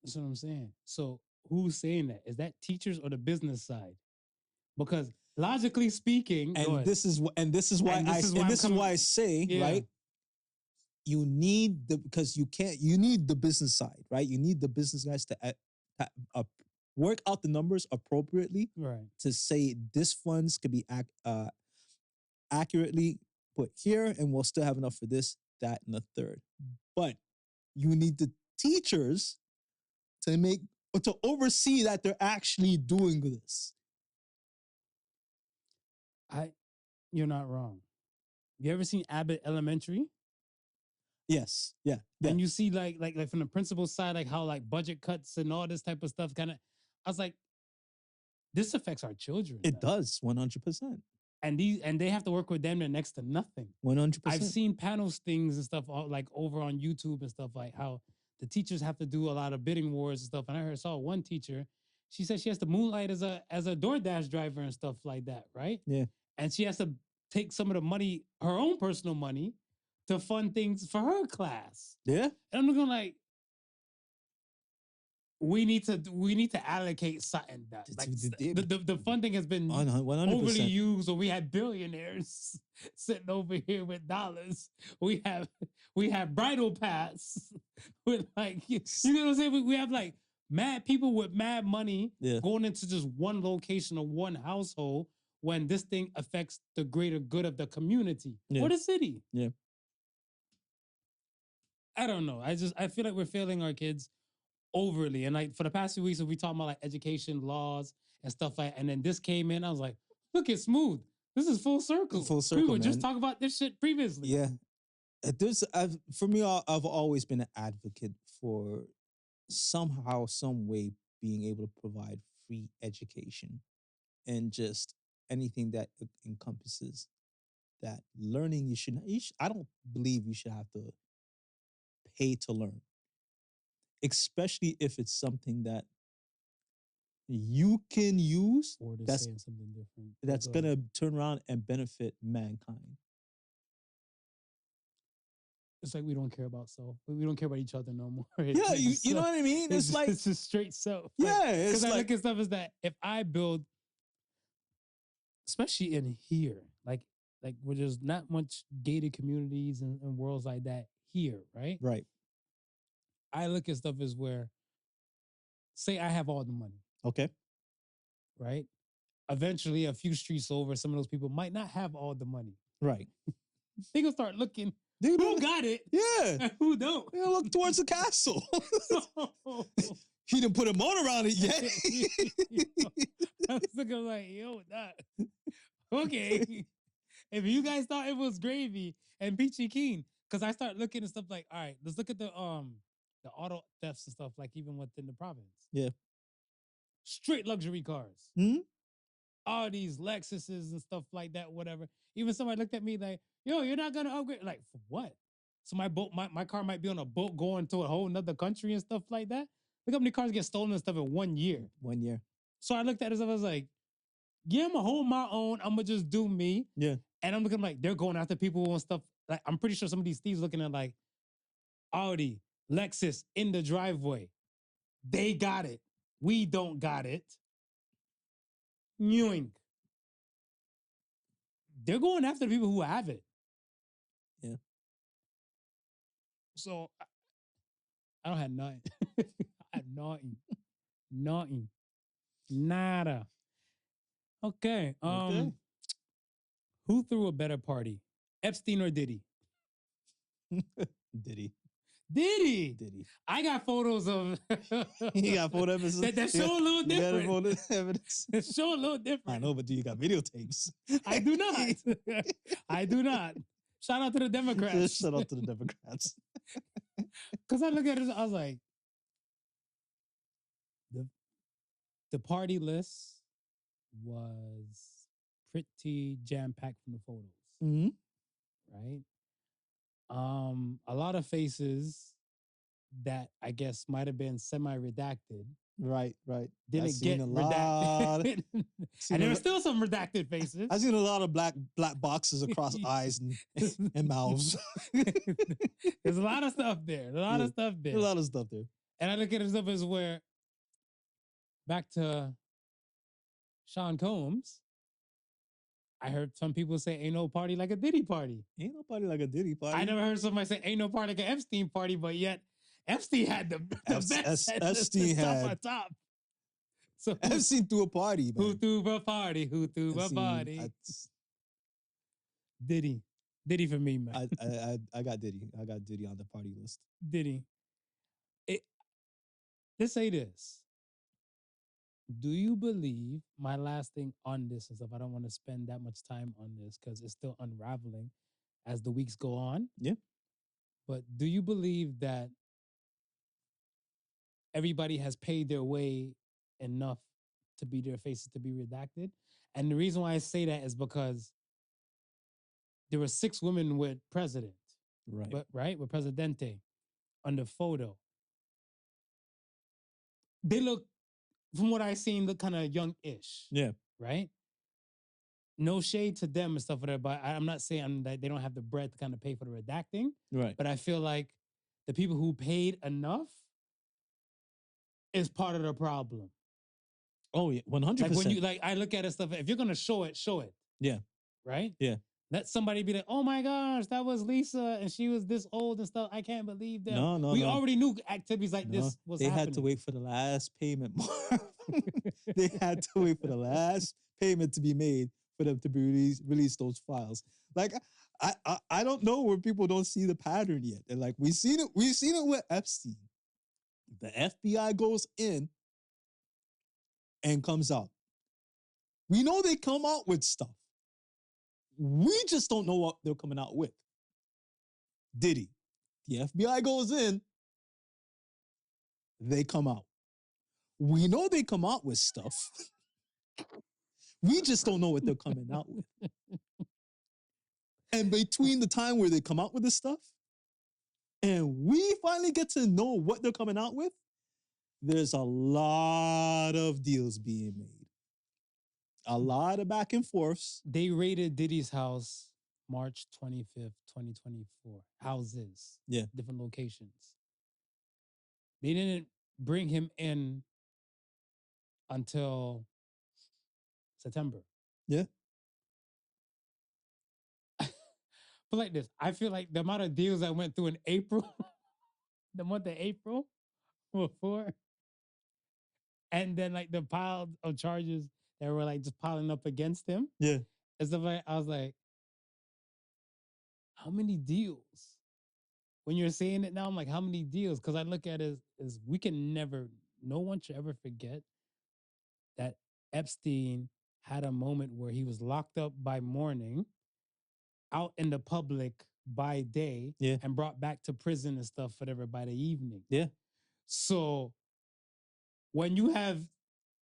That's what I'm saying. So who's saying that? Is that teachers or the business side? Because logically speaking, this is why I say, right? You need you need the business side, right? You need the business guys to work out the numbers appropriately, right? To say this funds could be accurately put here, and we'll still have enough for this, that, and the third. But you need the teachers to oversee that they're actually doing this. You're not wrong. You ever seen Abbott Elementary? Yes. Yeah. And you see like from the principal's side, like how like budget cuts and all this type of stuff kind of, I was like, this affects our children. It does, 100%. And they have to work with them to next to nothing. 100%. I've seen panels, things and stuff like over on YouTube and stuff, like how the teachers have to do a lot of bidding wars and stuff. And I saw one teacher, she said she has to moonlight as a DoorDash driver and stuff like that, right? Yeah. And she has to take some of the money, her own personal money, to fund things for her class. Yeah. And I'm looking like, we need to allocate something that like the funding has been 100%. overly used, or we had billionaires sitting over here with dollars. We have bridal paths with like you know what I'm saying. We have like mad people with mad money going into just one location or one household when this thing affects the greater good of the community or the city. Yeah. I don't know. I feel like we're failing our kids overly. And like for the past few weeks, we talking about like education laws and stuff like, and then this came in, I was like, look, it's smooth. This is full circle. Full circle. We were just talking about this shit previously. Yeah. For me, I've always been an advocate for somehow, some way being able to provide free education and just anything that encompasses that learning. I don't believe you should have to pay to learn, especially if it's something that you can use Or to saying something different. That's going to turn around and benefit mankind. It's like we don't care about self. We don't care about each other no more. Yeah, you know what I mean? It's like it's just straight self. Yeah, because I look at stuff as that if I build, especially in here, like where there's not much gated communities and worlds like that here, right? Right. I look at stuff as where, say I have all the money. Okay. Right? Eventually, a few streets over, some of those people might not have all the money. Right. They gonna start looking. Who got it? Yeah. Who don't? You know, look towards the castle. He didn't put a moat around it yet. I was looking like, yo, that. Okay. If you guys thought it was gravy and peachy keen, because I start looking at stuff like, all right, let's look at the auto thefts and stuff, like even within the province. Yeah. Straight luxury cars. Hmm? All these Lexuses and stuff like that, whatever. Even somebody looked at me like, yo, you're not gonna upgrade. Like, for what? So my car might be on a boat going to a whole nother country and stuff like that. Look how many cars get stolen and stuff in 1 year. 1 year. So I looked at it and I was like, yeah, I'm gonna hold my own. I'm gonna just do me. Yeah. And I'm looking like they're going after people and stuff. Like, I'm pretty sure some of these thieves looking at like Audi, Lexus in the driveway. They got it. We don't got it. Newing. They're going after the people who have it. Yeah. So I don't have nothing. I had nothing. Nothing. Nada. Okay. Who threw a better party? Epstein or Diddy? Diddy. Diddy. I got photos of. You got photo evidence. that show a little different. You got photo evidence. That show a little different. I know, but do you got videotapes? I do not. I do not. Shout out to the Democrats. Shout out to the Democrats. Because I look at it, I was like, the party list was pretty jam-packed from the photos. Mm-hmm. Right? A lot of faces that I guess might have been semi-redacted. Right. Didn't get redacted. And there were still some redacted faces. I've seen a lot of black boxes across eyes and mouths. There's a lot of stuff there. A lot of stuff there. And I look at it stuff as where, back to Sean Combs, I heard some people say, ain't no party like a Diddy party. Ain't no party like a Diddy party. I never heard somebody say, ain't no party like an Epstein party, but yet Epstein had the best. Epstein had on top. So Epstein threw a party, man. Who threw a party? Diddy for me, man. I got Diddy. I got Diddy on the party list. Diddy. Let's say this. Do you believe, my last thing on this and stuff, I don't want to spend that much time on this because it's still unraveling as the weeks go on. Yeah. But do you believe that everybody has paid their way enough to be their faces to be redacted? And the reason why I say that is because there were 6 women with president. Right. With Presidente on the photo. They look, from what I've seen, look kind of young-ish. Yeah. Right? No shade to them and stuff like that, but I'm not saying that they don't have the bread to kind of pay for the redacting. Right. But I feel like the people who paid enough is part of the problem. Oh yeah, 100%. Like when you I look at it stuff. If you're gonna show it, show it. Yeah. Right. Yeah. Let somebody be like, oh my gosh, that was Lisa, and she was this old and stuff. I can't believe that. No. We already knew activities like this was happening. They had to wait for the last payment. They had to wait for the last payment to be made for them to be release those files. Like I don't know where people don't see the pattern yet. And like we've seen it with Epstein. The FBI goes in and comes out. We know they come out with stuff. We just don't know what they're coming out with. Diddy. The FBI goes in, they come out. We know they come out with stuff. We just don't know what they're coming out with. And between the time where they come out with this stuff and we finally get to know what they're coming out with, there's a lot of deals being made. A lot of back and forths. They raided Diddy's house March 25th, 2024. Houses. Yeah. Different locations. They didn't bring him in until September. Yeah. But like this, I feel like the amount of deals I went through in April, the month of April before, and then like the pile of charges that were like just piling up against him. Yeah. And stuff like I was like, how many deals? When you're saying it now, I'm like, how many deals? Because I look at it as we can never, no one should ever forget that Epstein had a moment where he was locked up by morning, out in the public by day, Yeah. and brought back to prison and stuff, whatever, by the evening. Yeah. So when you have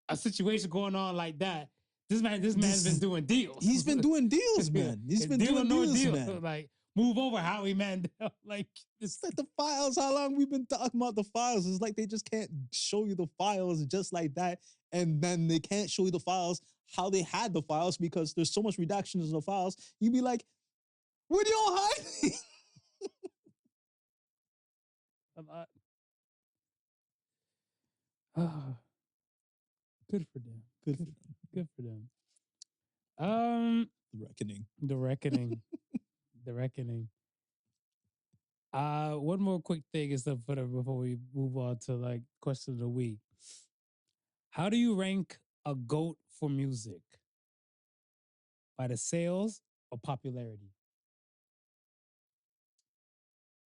a situation going on like that, this man's been doing deals. He's been doing deals, man. He's been doing deals, man. Like, move over, Howie, man. Like, it's like the files. How long we've been talking about the files? It's like they just can't show you the files just like that, and then they can't show you the files how they had the files because there's so much redactions in the files. You'd be like, what are y'all hiding? Good for them. Good for them. Good for them. The reckoning. The reckoning. The reckoning. One more quick thing is before we move on to like question of the week. How do you rank a GOAT for music? By the sales or popularity?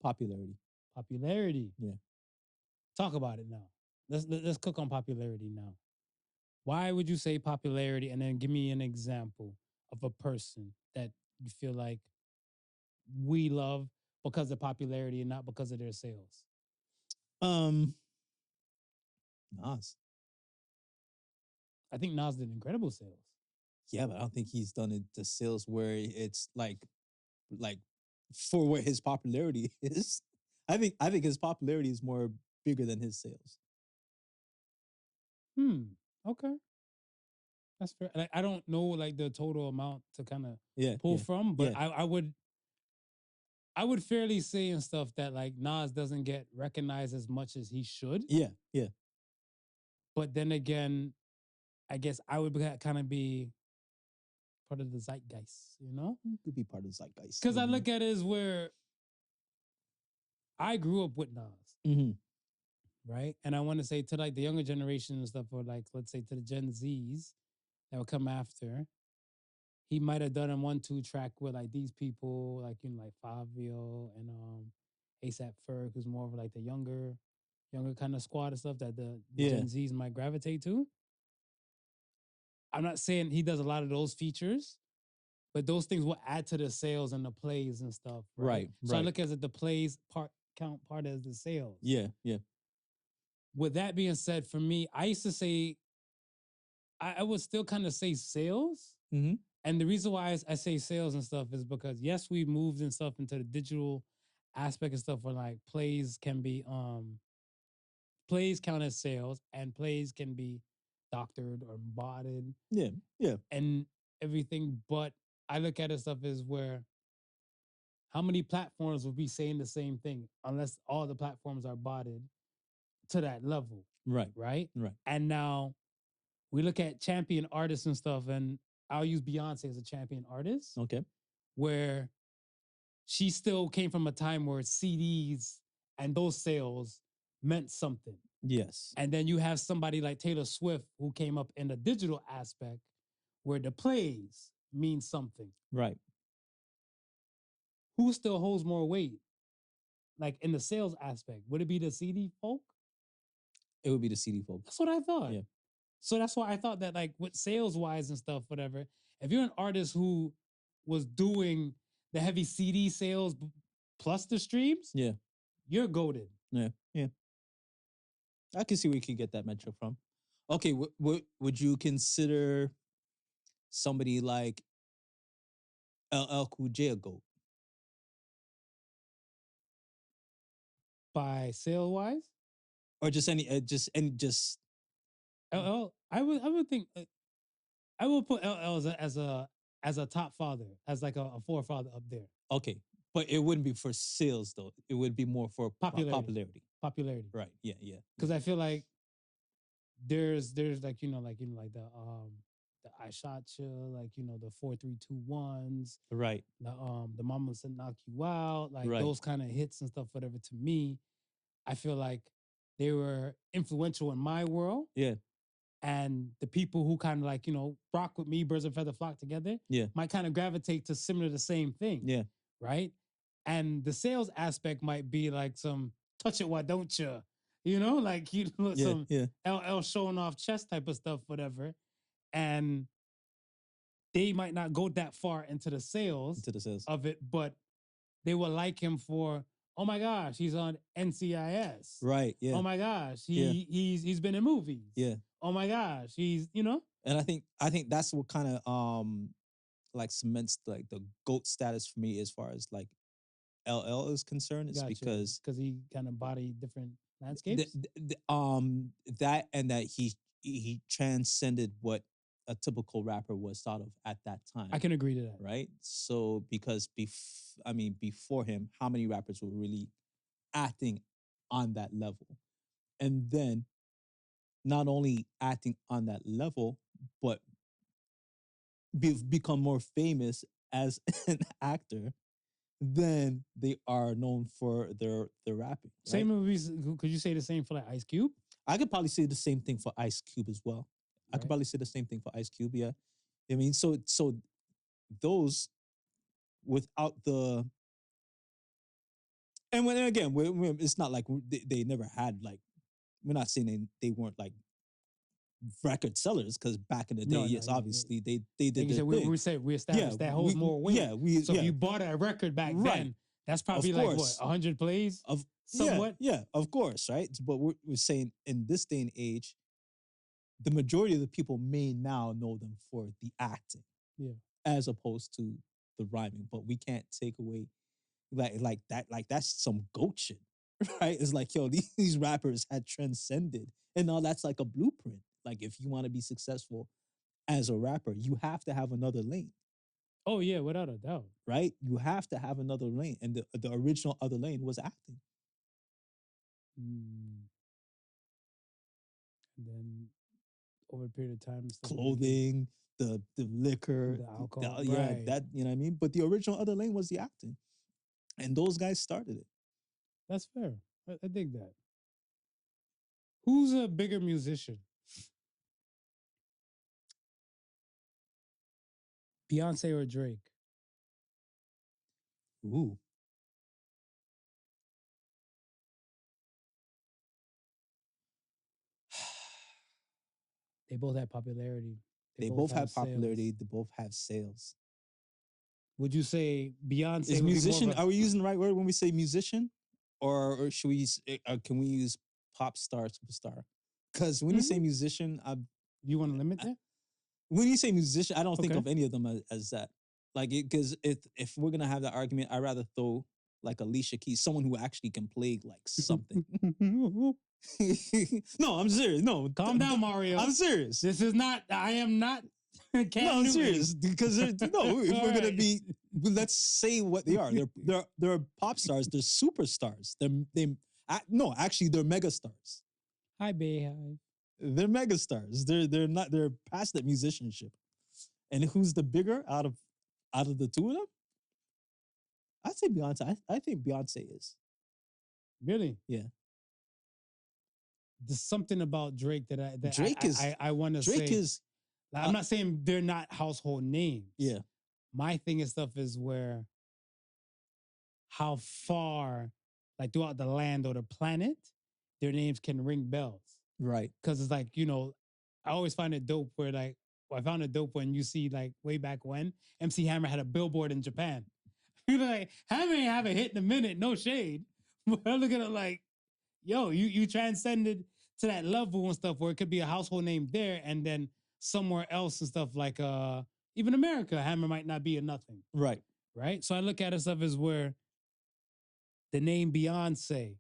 Popularity. Popularity. Yeah. Talk about it now. Let's cook on popularity now. Why would you say popularity? And then give me an example of a person that you feel like we love because of popularity and not because of their sales. Nas. I think Nas did incredible sales. Yeah, but I don't think he's done it the sales where it's like for where his popularity is. I think his popularity is more bigger than his sales. Okay. That's fair. Like, I don't know like the total amount to kind of pull from, but I would fairly say and stuff that like Nas doesn't get recognized as much as he should. Yeah. But then again, I guess I would kind of be part of the zeitgeist, you know? You could be part of the zeitgeist. Because I look at it as where I grew up with Nas. Mm-hmm. Right? And I want to say to like the younger generation and stuff, or like, let's say to the Gen Zs that will come after, he might have done a 1-2 track with like these people, like, you know, like Fabio and ASAP Ferg, who's more of like the younger kind of squad and stuff that the Gen Zs might gravitate to. I'm not saying he does a lot of those features, but those things will add to the sales and the plays and stuff. Right. So I look at it, the plays count part as the sales. Yeah. With that being said, for me, I used to say, I would still kind of say sales. Mm-hmm. And the reason why I say sales and stuff is because, yes, we moved and stuff into the digital aspect and stuff where like plays can be, plays count as sales and plays can be doctored or botted. Yeah. And everything. But I look at it stuff as where how many platforms would be saying the same thing unless all the platforms are botted to that level. Right. right? Right. And now we look at champion artists and stuff, and I'll use Beyonce as a champion artist, Okay. where she still came from a time where CDs and those sales meant something. Yes. And then you have somebody like Taylor Swift who came up in the digital aspect where the plays mean something. Right. Who still holds more weight? Like in the sales aspect, would it be the CD folk? It would be the CD folk. That's what I thought. Yeah. So that's why I thought that, like, with sales wise and stuff, whatever, if you're an artist who was doing the heavy CD sales plus the streams, Yeah. you're goated. Yeah. Yeah. I can see where you could get that metric from. Okay. Would you consider somebody like LL Cool J a GOAT? By sale wise, Or just any LL, I would think I will put LL as a top father, as like a forefather up there. okay. But it wouldn't be for sales though. It would be more for Popularity. popularity. Right. Yeah. Yeah. Because I feel like there's like like the I shot you, like the 4-3-2-1s, Right. the Mama Said Knock You Out, like Right. those kind of hits and stuff, whatever. To me, I feel like they were influential in my world. Yeah. And the people who kind of like, rock with me, birds of feather flock together, Yeah. might kind of gravitate to similar the same thing. Yeah. Right. And the sales aspect might be like some touch it, why don't you? Like some LL showing off chest type of stuff, whatever. And they might not go that far into the sales of it, but they will like him for, oh my gosh, he's on NCIS. Right. Yeah. Oh my gosh, he's been in movies. Yeah. Oh my gosh, he's And I think that's what kind of like cements like the GOAT status for me as far as like LL is concerned. It's because he kind of body different landscapes. That and that he transcended what a typical rapper was thought of at that time. I can agree to that. Right. So because before him, how many rappers were really acting on that level? And then not only acting on that level, but become more famous as an actor than they are known for their rapping. Right? Same movies. Could you say the same for like Ice Cube? I could probably say the same thing for Ice Cube as well. I could probably say the same thing for Ice Cube. Yeah, I mean, so those without the, and when again, it's not like they never had like, we're not saying they weren't like record sellers, because back in the day, obviously they did their thing. We established that holds more weight. Yeah, so if you bought a record back then, that's probably like what 100 plays of somewhat. Yeah, of course, right. But we're saying in this day and age, the majority of the people may now know them for the acting, as opposed to the rhyming. But we can't take away like that. Like that's some GOAT shit, right? It's like, yo, these rappers had transcended, and now that's like a blueprint. Like if you want to be successful as a rapper, you have to have another lane. Oh yeah, without a doubt. Right? You have to have another lane, and the original other lane was acting. And then over a period of time, clothing, the liquor, the alcohol, right. That, you know what I mean? But the original other lane was the acting. And those guys started it. That's fair. I dig that. Who's a bigger musician? Beyonce or Drake? Ooh. They both have popularity. They both have popularity. They both have sales. Would you say Beyonce is musician? Are we using the right word when we say musician, or should we? Can we use pop star, superstar? Because when you say musician, you want to limit that? When you say musician, I don't think of any of them as that. Like, because if we're gonna have that argument, I'd rather throw like Alicia Keys, someone who actually can play like something. No, I'm serious. No, calm down, Mario. I'm serious. This is not. I am not. No, I'm serious, because if we're gonna be, let's say what they are. They're pop stars. They're superstars. They're megastars. Hi, Bayhive. They're megastars. They're not. They're past that musicianship. And who's the bigger out of the two of them? I'd say Beyonce. I think Beyonce is. Really? Yeah. There's something about Drake that Drake is. I want to say. Drake is. I'm not saying they're not household names. Yeah. My thing and stuff is where how far, like throughout the land or the planet, their names can ring bells. Right. Because it's like, you know, I always find it dope where like, well, I found it dope when you see like way back when MC Hammer had a billboard in Japan. You're like, Hammer ain't have a hit in a minute, no shade. But I look at it like, yo, you transcended to that level and stuff where it could be a household name there and then somewhere else and stuff like even America, Hammer might not be a nothing. Right. Right? So I look at it stuff as where the name Beyonce,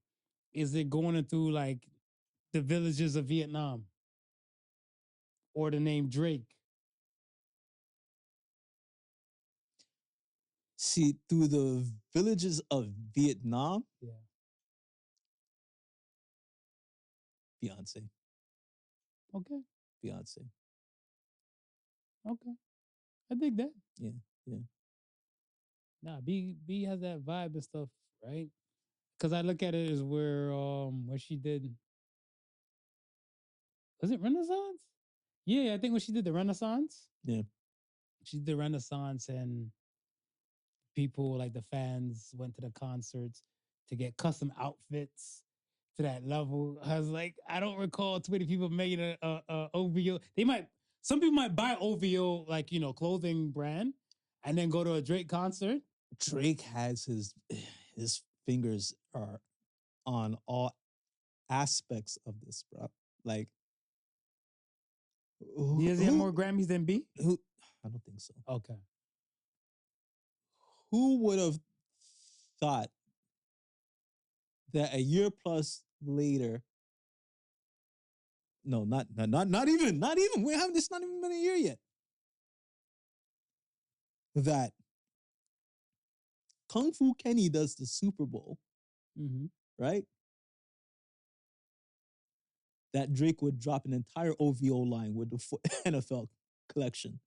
is it going through like the villages of Vietnam? Or the name Drake? See, through the villages of Vietnam, Yeah. Beyonce. Okay. Beyonce. Okay. I dig that. Yeah. Yeah. Nah, B has that vibe and stuff, right? Because I look at it as where she did. Was it Renaissance? Yeah, I think when she did the Renaissance. Yeah. She did the Renaissance and people like the fans went to the concerts to get custom outfits to that level. I was like, I don't recall too many people making a OVO. Some people might buy OVO like, you know, clothing brand and then go to a Drake concert. Drake has his fingers are on all aspects of this, bro. Like, Does he have more Grammys than B? Who? I don't think so. Okay. Who would have thought that a year plus later? No, not even. We haven't. It's not even been a year yet. That Kung Fu Kenny does the Super Bowl, right? That Drake would drop an entire OVO line with the NFL collection.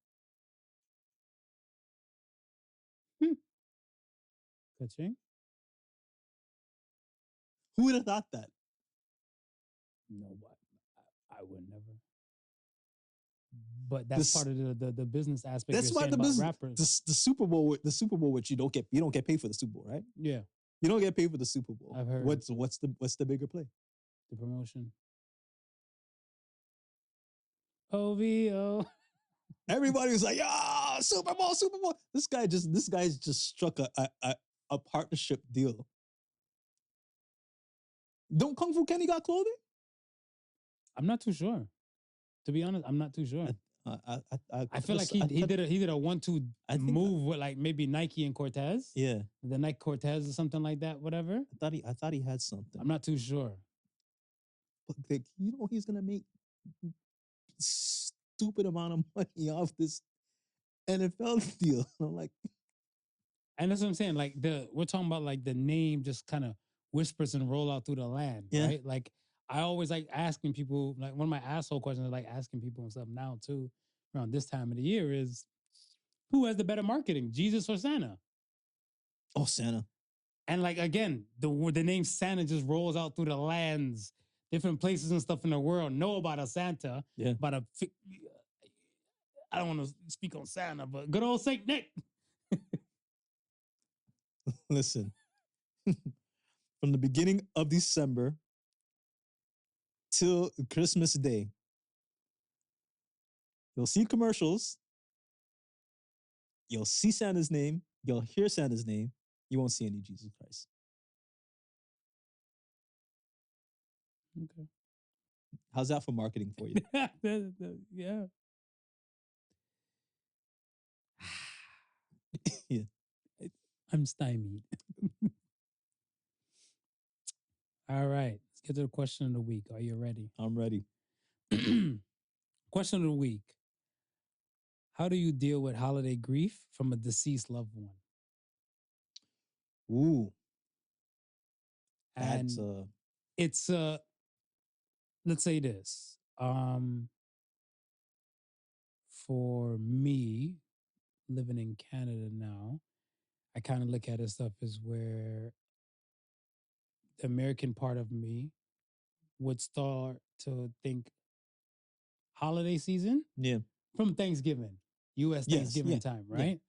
Ka-ching? Who would have thought that? Nobody. I would never. But that's part of the business aspect. That's why the business rappers. The Super Bowl, which you don't get paid for the Super Bowl, right? Yeah, you don't get paid for the Super Bowl. I've heard. What's the bigger play? The promotion. OVO. Everybody was like, "Ah, Super Bowl, Super Bowl." This guy's just struck a partnership deal. Don't Kung Fu Kenny got clothing? I'm not too sure. To be honest, I'm not too sure. I feel like he did a 1-2 move with like maybe Nike and Cortez. Yeah, the Nike Cortez or something like that. Whatever. I thought he had something. I'm not too sure. But like, he's gonna make stupid amount of money off this NFL deal. I'm like, and that's what I'm saying. Like we're talking about like the name just kind of whispers and roll out through the land, right? Like I always like asking people, like one of my asshole questions I like asking people and stuff now too, around this time of the year is, who has the better marketing, Jesus or Santa? Oh, Santa. And like, again, the name Santa just rolls out through the lands, different places and stuff in the world know about a Santa. Yeah. I don't want to speak on Santa, but good old Saint Nick. Listen, from the beginning of December till Christmas Day, you'll see commercials, you'll see Santa's name, you'll hear Santa's name, you won't see any Jesus Christ. Okay. How's that for marketing for you? Yeah. Yeah. I'm stymied. All right. Let's get to the question of the week. Are you ready? I'm ready. Question of the week. How do you deal with holiday grief from a deceased loved one? Ooh. And it's let's say this. For me, living in Canada now, I kind of look at it stuff as where the American part of me would start to think holiday season Yeah. from Thanksgiving, US Yes, Thanksgiving yeah, time, yeah. right?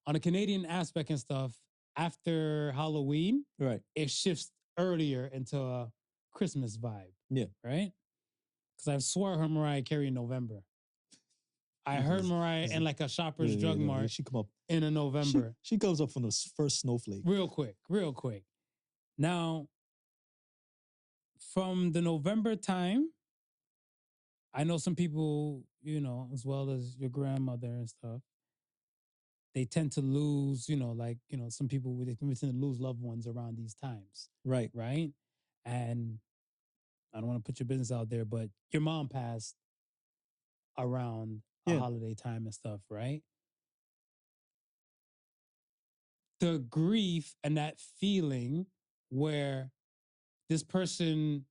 On a Canadian aspect and stuff, after Halloween, Right. it shifts earlier into a Christmas vibe, Yeah. right? Because I swore I heard Mariah Carey in November. I heard Mariah in like a Shoppers Drug Mart She come up in a November. She comes up from the first snowflake. Real quick. Now, from the November time, I know some people, you know, as well as your grandmother and stuff, they tend to lose, you know, like, you know, some people, they tend to lose loved ones around these times. Right. Right. And I don't want to put your business out there, but your mom passed around a holiday time and stuff, right? The grief and that feeling where this person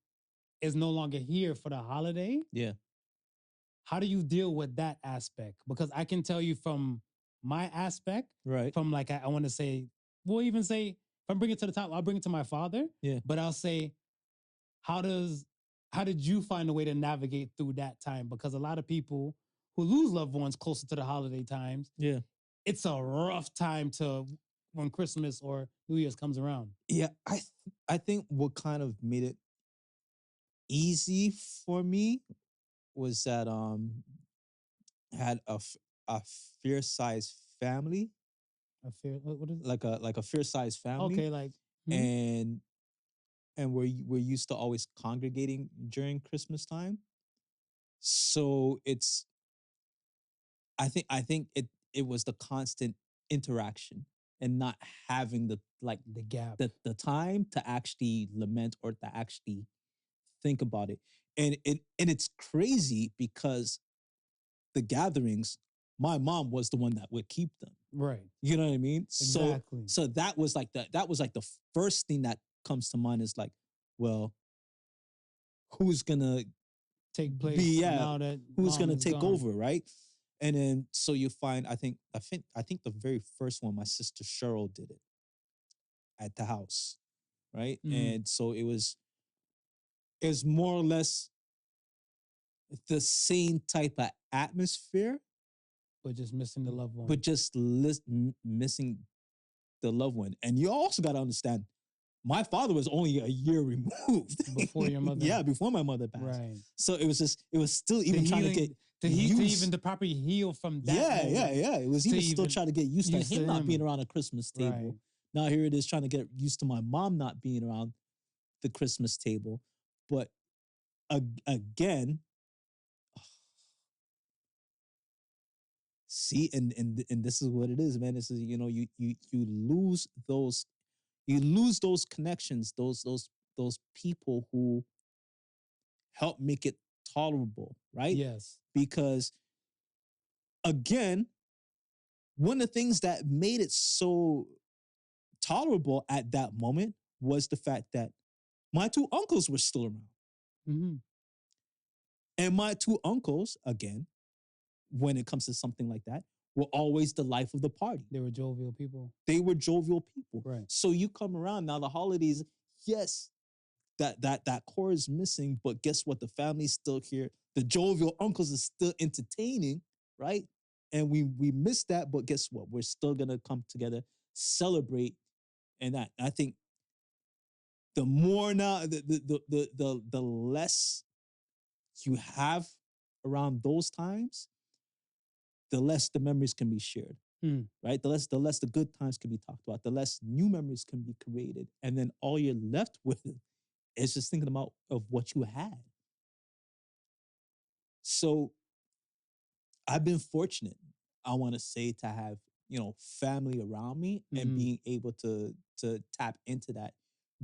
is no longer here for the holiday. Yeah. How do you deal with that aspect? Because I can tell you from my aspect, Right. from like, I want to say, we'll even say, if I'm bringing it to the top, I'll bring it to my father. Yeah. But I'll say, how did you find a way to navigate through that time? Because a lot of people who lose loved ones closer to the holiday times, Yeah. it's a rough time to when Christmas or New Year's comes around. Yeah. I think what kind of made it easy for me was that had a fair sized family. A fair, what is it? Like a fair sized family. Okay, like and we're used to always congregating during Christmas time. So it's I think it was the constant interaction and not having the gap, the time to actually lament or to actually think about it. And it's crazy because the gatherings, my mom was the one that would keep them. Right. You know what I mean? Exactly. So that was like the first thing that comes to mind is like, well, who's gonna take place now that who's gonna take gone over, right? And then so you find, I think the very first one, my sister Cheryl did it at the house, right? And so it was more or less the same type of atmosphere, but just missing the loved one. but just missing the loved one. And you also got to understand, my father was only a year removed before your mother. Yeah, before my mother passed. Right. So it was still even trying to get to even the proper heal from that. Yeah. It was even still trying to get used to him not being around a Christmas table. Right. Now here it is trying to get used to my mom not being around the Christmas table. But again, see, and this is what it is, man. This is, you know, you lose those connections, those people who help make it tolerable, right? Yes. Because again, one of the things that made it so tolerable at that moment was the fact that my two uncles were still around. Mm-hmm. And my two uncles, again, when it comes to something like that, were always the life of the party. They were jovial people. Right. So you come around now, the holidays, yes, that core is missing, but guess what? The family's still here. The jovial uncles are still entertaining, right? And we miss that, but guess what? We're still gonna come together, celebrate, and that. I think the more now, the less you have around those times, the less the memories can be shared. Right? The less the good times can be talked about, the less new memories can be created. And then all you're left with is just thinking about of what you had. So I've been fortunate, I want to say, to have, you know, family around me and being able to tap into that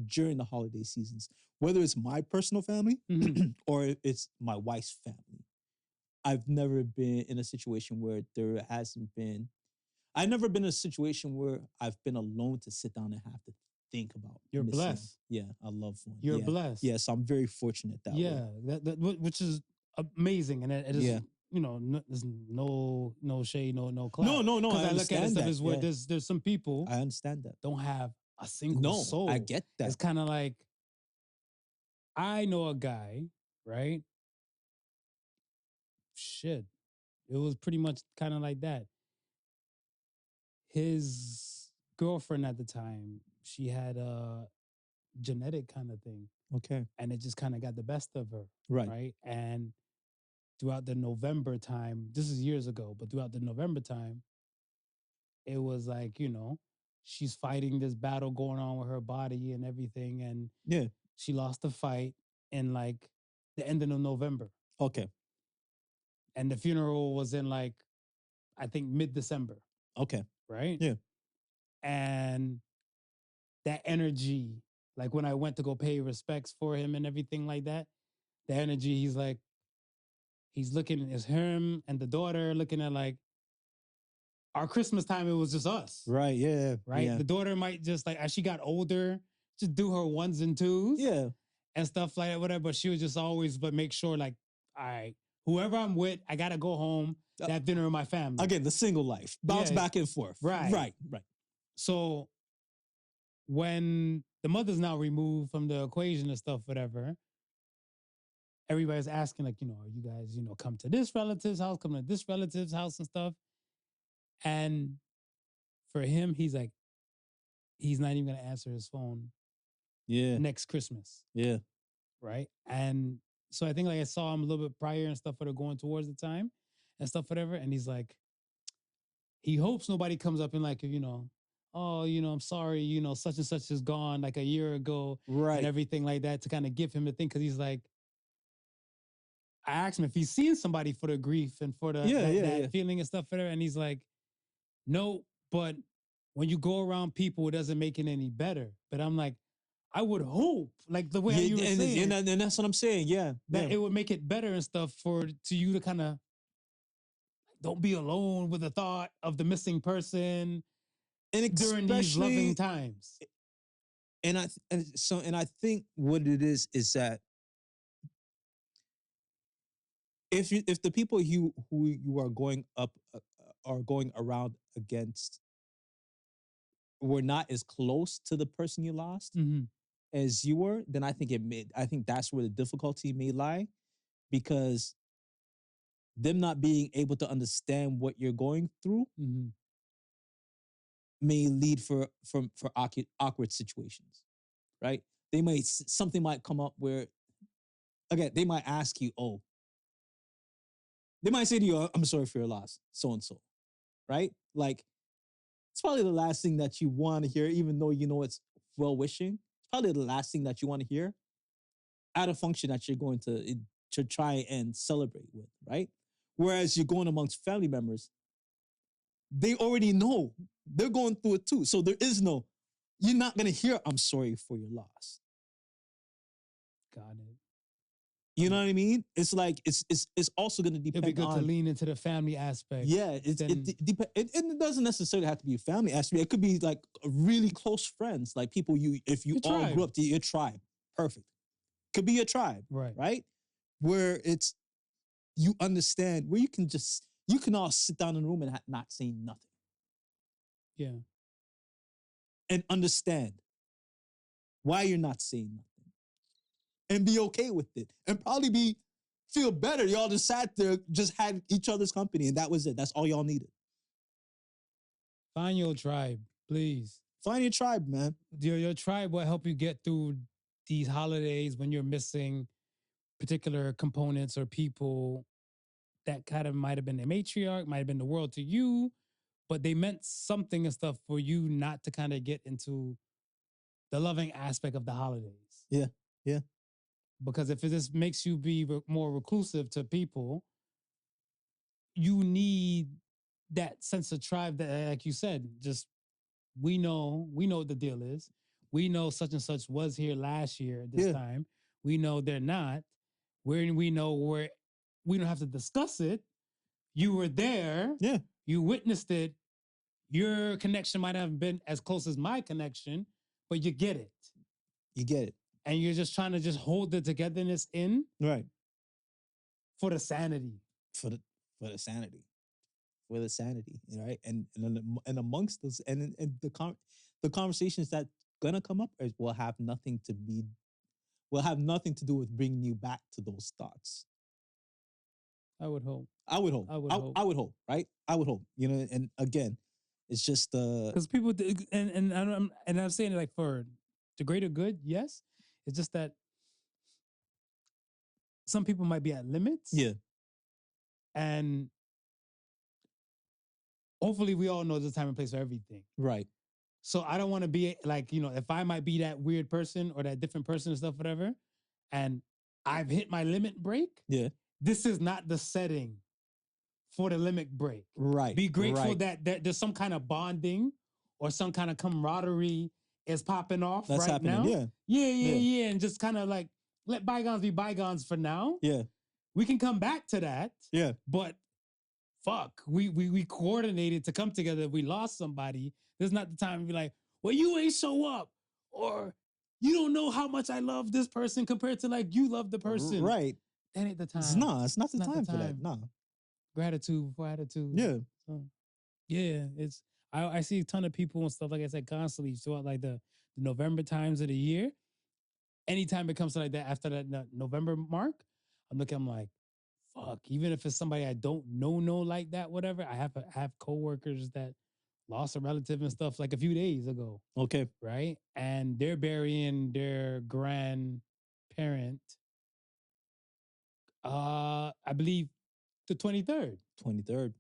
during the holiday seasons, whether it's my personal family or it's my wife's family. I've never been in a situation where I've never been in a situation where I've been alone to sit down and have to think about. You're missing, blessed. Yeah, a loved one. You're yeah. blessed. Yes, I'm very fortunate that way. Yeah, which is amazing, and it is. Yeah. There's no shade, no clout. No. Because I I look at it understand stuff that. as where there's some people I understand that. don't have a single No, soul. I get that. It's kind of like I know a guy, right? Shit, it was pretty much kind of like that. His girlfriend at the time, she had a genetic kind of thing. Okay. And it just kind of got the best of her. Right. Right. And throughout the November time, this is years ago, but throughout the November time, it was like, she's fighting this battle going on with her body and everything. And Yeah. she lost the fight in like the ending of November. Okay. And the funeral was in like, I think mid-December. Okay. Right? Yeah. And that energy, like when I went to go pay respects for him and everything like that, the energy, he's looking, it's him and the daughter looking at like, our Christmas time, it was just us. Right, yeah. Right? Yeah. The daughter might just like, as she got older, just do her ones and twos. Yeah. And stuff like that, whatever. But she was just always, but make sure like, all right, whoever I'm with, I got to go home, have dinner with my family. Again, the single life. Bounce back and forth. Right. Right. So when the mother's now removed from the equation and stuff, whatever, everybody's asking like, are you guys, come to this relative's house, come to this relative's house and stuff. And for him, he's like, he's not even going to answer his phone. Yeah. Next Christmas. Yeah. Right. And so I think like I saw him a little bit prior and stuff, going towards the time and stuff, whatever. And he's like, he hopes nobody comes up and like, oh, I'm sorry, such and such is gone like a year ago. Right. And everything like that to kind of give him a thing. Cause he's like, I asked him if he's seen somebody for the grief and for that feeling and stuff, whatever. And he's like, no, but when you go around people, it doesn't make it any better. But I'm like, I would hope, like the way you were saying. And that's what I'm saying, yeah. That it would make it better and stuff to you to kind of don't be alone with the thought of the missing person and during these loving times. And I think what it is that if the people who you are going up are going around against were not as close to the person you lost as you were, then I think that's where the difficulty may lie, because them not being able to understand what you're going through may lead for awkward situations, right? Something might come up where, again, they might ask you, they might say to you, I'm sorry for your loss, so-and-so, right? Like, it's probably the last thing that you want to hear, even though it's well-wishing. It's probably the last thing that you want to hear at a function that you're going to try and celebrate with, right? Whereas you're going amongst family members, they already know. They're going through it too. So you're not going to hear, I'm sorry for your loss. Got it. You know what I mean? It's like, it's also going to depend on... It'd be good to lean into the family aspect. Yeah, it doesn't necessarily have to be a family aspect. It could be like really close friends, like people if you all grew up to your tribe. Perfect. Could be your tribe, right? Where it's, you understand, where you can all sit down in a room and not say nothing. Yeah. And understand why you're not saying nothing. And be okay with it. And probably feel better. Y'all just sat there, just had each other's company, and that was it. That's all y'all needed. Find your tribe, please. Find your tribe, man. Your tribe will help you get through these holidays when you're missing particular components or people that kind of might have been the matriarch, might have been the world to you, but they meant something and stuff for you not to kind of get into the loving aspect of the holidays. Yeah, yeah. Because if it just makes you be more reclusive to people, you need that sense of tribe that, like you said, just we know what the deal is. We know such and such was here last year at this time. We know they're not. We know where we don't have to discuss it. You were there. Yeah. You witnessed it. Your connection might not have been as close as my connection, but you get it. You get it. And you're just trying to just hold the togetherness in Right. for the sanity. For the sanity. For the sanity, right? And amongst those and the conversations that gonna come up will have nothing to do with bringing you back to those thoughts. I would hope. I would hope. Right? I would hope. You know, and again, it's just because people and I'm saying it like for the greater good, yes. It's just that some people might be at limits. Yeah. And hopefully we all know the time and place for everything. Right. So I don't want to be like, you know, if I might be that weird person or that different person and stuff, whatever, and I've hit my limit break. Yeah. This is not the setting for the limit break. Right. Be grateful that there's some kind of bonding or some kind of camaraderie is popping off That's right happening. now. Yeah. And just kind of like let bygones be bygones for now. Yeah. We can come back to that. Yeah. But fuck, we coordinated to come together. If we lost somebody, this is not the time to be like, well, you ain't show up, or you don't know how much I love this person compared to like you love the person. Right. That ain't the time. It's not the time for that. No. Gratitude before attitude. Yeah. So, yeah, it's I see a ton of people and stuff, like I said, constantly throughout like the November times of the year. Anytime it comes to like that after that November mark, I'm like, fuck, even if it's somebody I don't know like that, whatever. I have coworkers that lost a relative and stuff like a few days ago. Okay. Right? And they're burying their grandparent, I believe the 23rd. 23rd.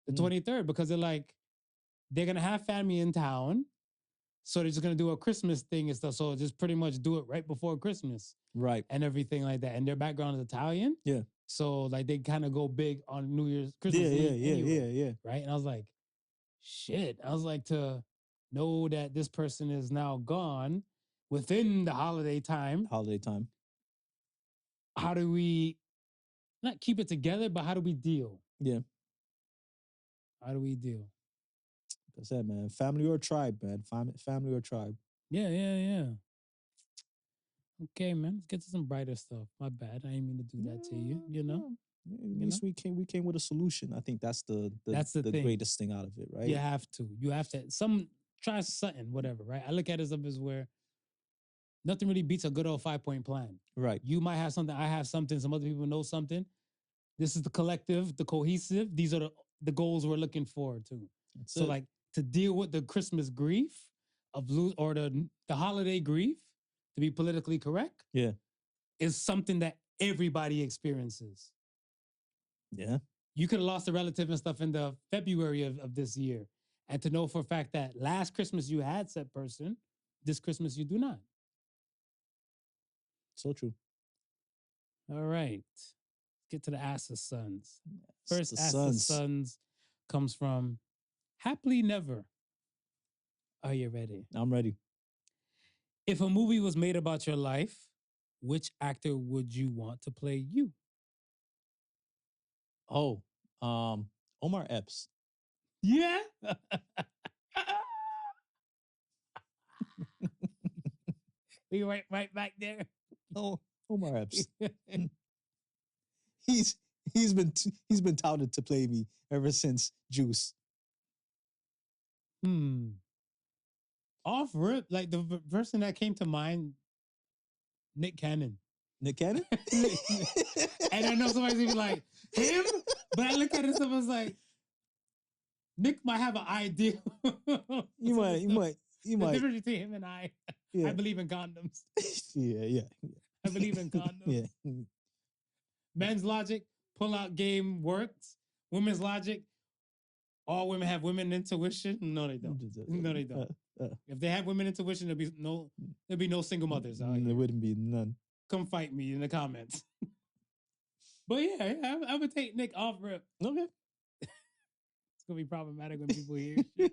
The 23rd, because they're gonna have family in town. So they're just gonna do a Christmas thing and stuff. So just pretty much do it right before Christmas. Right. And everything like that. And their background is Italian. Yeah. So like they kind of go big on New Year's, Christmas Eve anyway, yeah. Right. And I was like, shit. I was like, to know that this person is now gone within the holiday time. How do we not keep it together, but how do we deal? Yeah. How do we deal? Like I said, man, family or tribe, man. Family or tribe. Yeah. Okay, man. Let's get to some brighter stuff. My bad. I didn't mean to do that to you. You know. At least we came with a solution. I think that's the greatest thing out of it, right? You have to. Try something, whatever, right? I look at it as where nothing really beats a good old 5-point plan. Right. You might have something, I have something, some other people know something. This is the collective, the cohesive. These are the goals we're looking forward to. So like to deal with the Christmas grief of or the holiday grief, to be politically correct, is something that everybody experiences. Yeah. You could have lost a relative and stuff in the February of this year. And to know for a fact that last Christmas you had said person, this Christmas you do not. So true. All right. Let's get to the Ask the Sons. First Ask the the Sons comes from HappilyNever. Are you ready? I'm ready. If a movie was made about your life, which actor would you want to play you? Oh, Omar Epps. Yeah. We right back there. Oh, Omar Epps. he's been touted to play me ever since Juice. Off rip, like the person that came to mind, Nick Cannon. Nick Cannon? And I know somebody's even like, him? But I look at it and I was like, Nick might have an idea. You might. The difference between him and I believe in condoms. Yeah. I believe in condoms. Yeah. Men's logic, pull-out game works. Women's logic, all women have women intuition. No, they don't. No, they don't. If they had women intuition, there'd be no single mothers out here. There wouldn't be none. Come fight me in the comments. But yeah, I would take Nick off rip. Okay. It's gonna be problematic when people hear shit.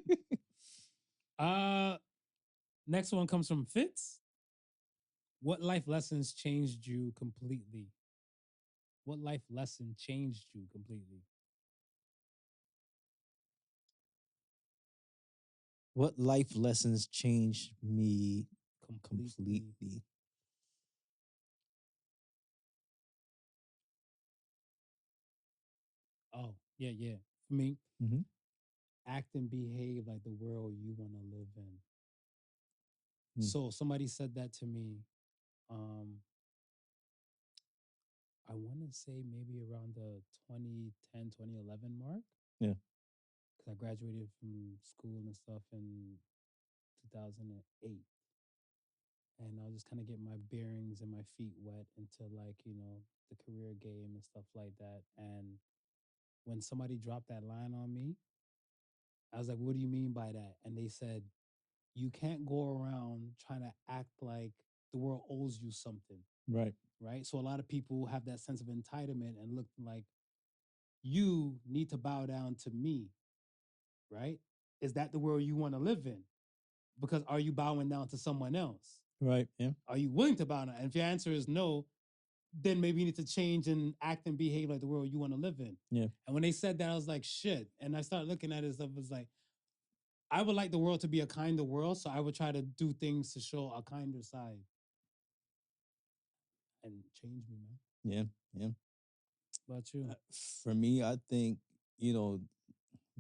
Next one comes from Fitz. What life lessons changed you completely? What life lesson changed you completely? What life lessons changed me Completely. Oh, yeah. For me, Mhm. act and behave like the world you want to live in. Mm. So somebody said that to me. I want to say maybe around the 2010, 2011 mark. Yeah. Because I graduated from school and stuff in 2008. And I'll just kind of get my bearings and my feet wet into like, the career game and stuff like that. And when somebody dropped that line on me, I was like, what do you mean by that? And they said, you can't go around trying to act like the world owes you something. Right. Right. So a lot of people have that sense of entitlement and look like you need to bow down to me. Right. Is that the world you want to live in? Because are you bowing down to someone else? Right. Yeah. Are you willing to bow down? And if your answer is no, then maybe you need to change and act and behave like the world you want to live in. Yeah. And when they said that, I was like, shit. And I started looking at it and was like, I would like the world to be a kinder world. So I would try to do things to show a kinder side. And change me, man. Yeah. Yeah. What about you? For me, I think,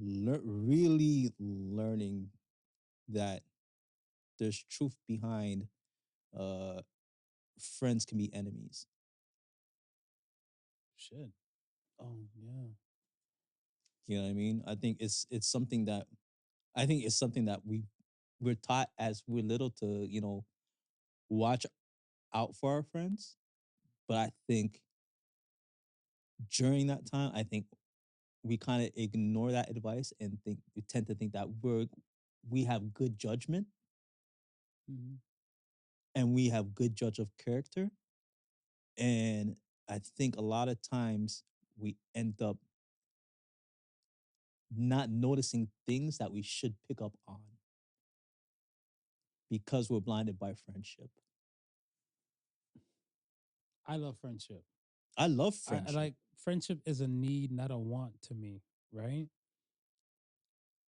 really learning that there's truth behind friends can be enemies. Shit. Oh, yeah. You know what I mean? I think it's something that we're taught as we're little to, watch out for our friends. But I think during that time, I think we kind of ignore that advice and we tend to think that we have good judgment and we have good judge of character. And I think a lot of times we end up not noticing things that we should pick up on because we're blinded by friendship. I love friendship. I love friendship. I like friendship is a need, not a want to me, right?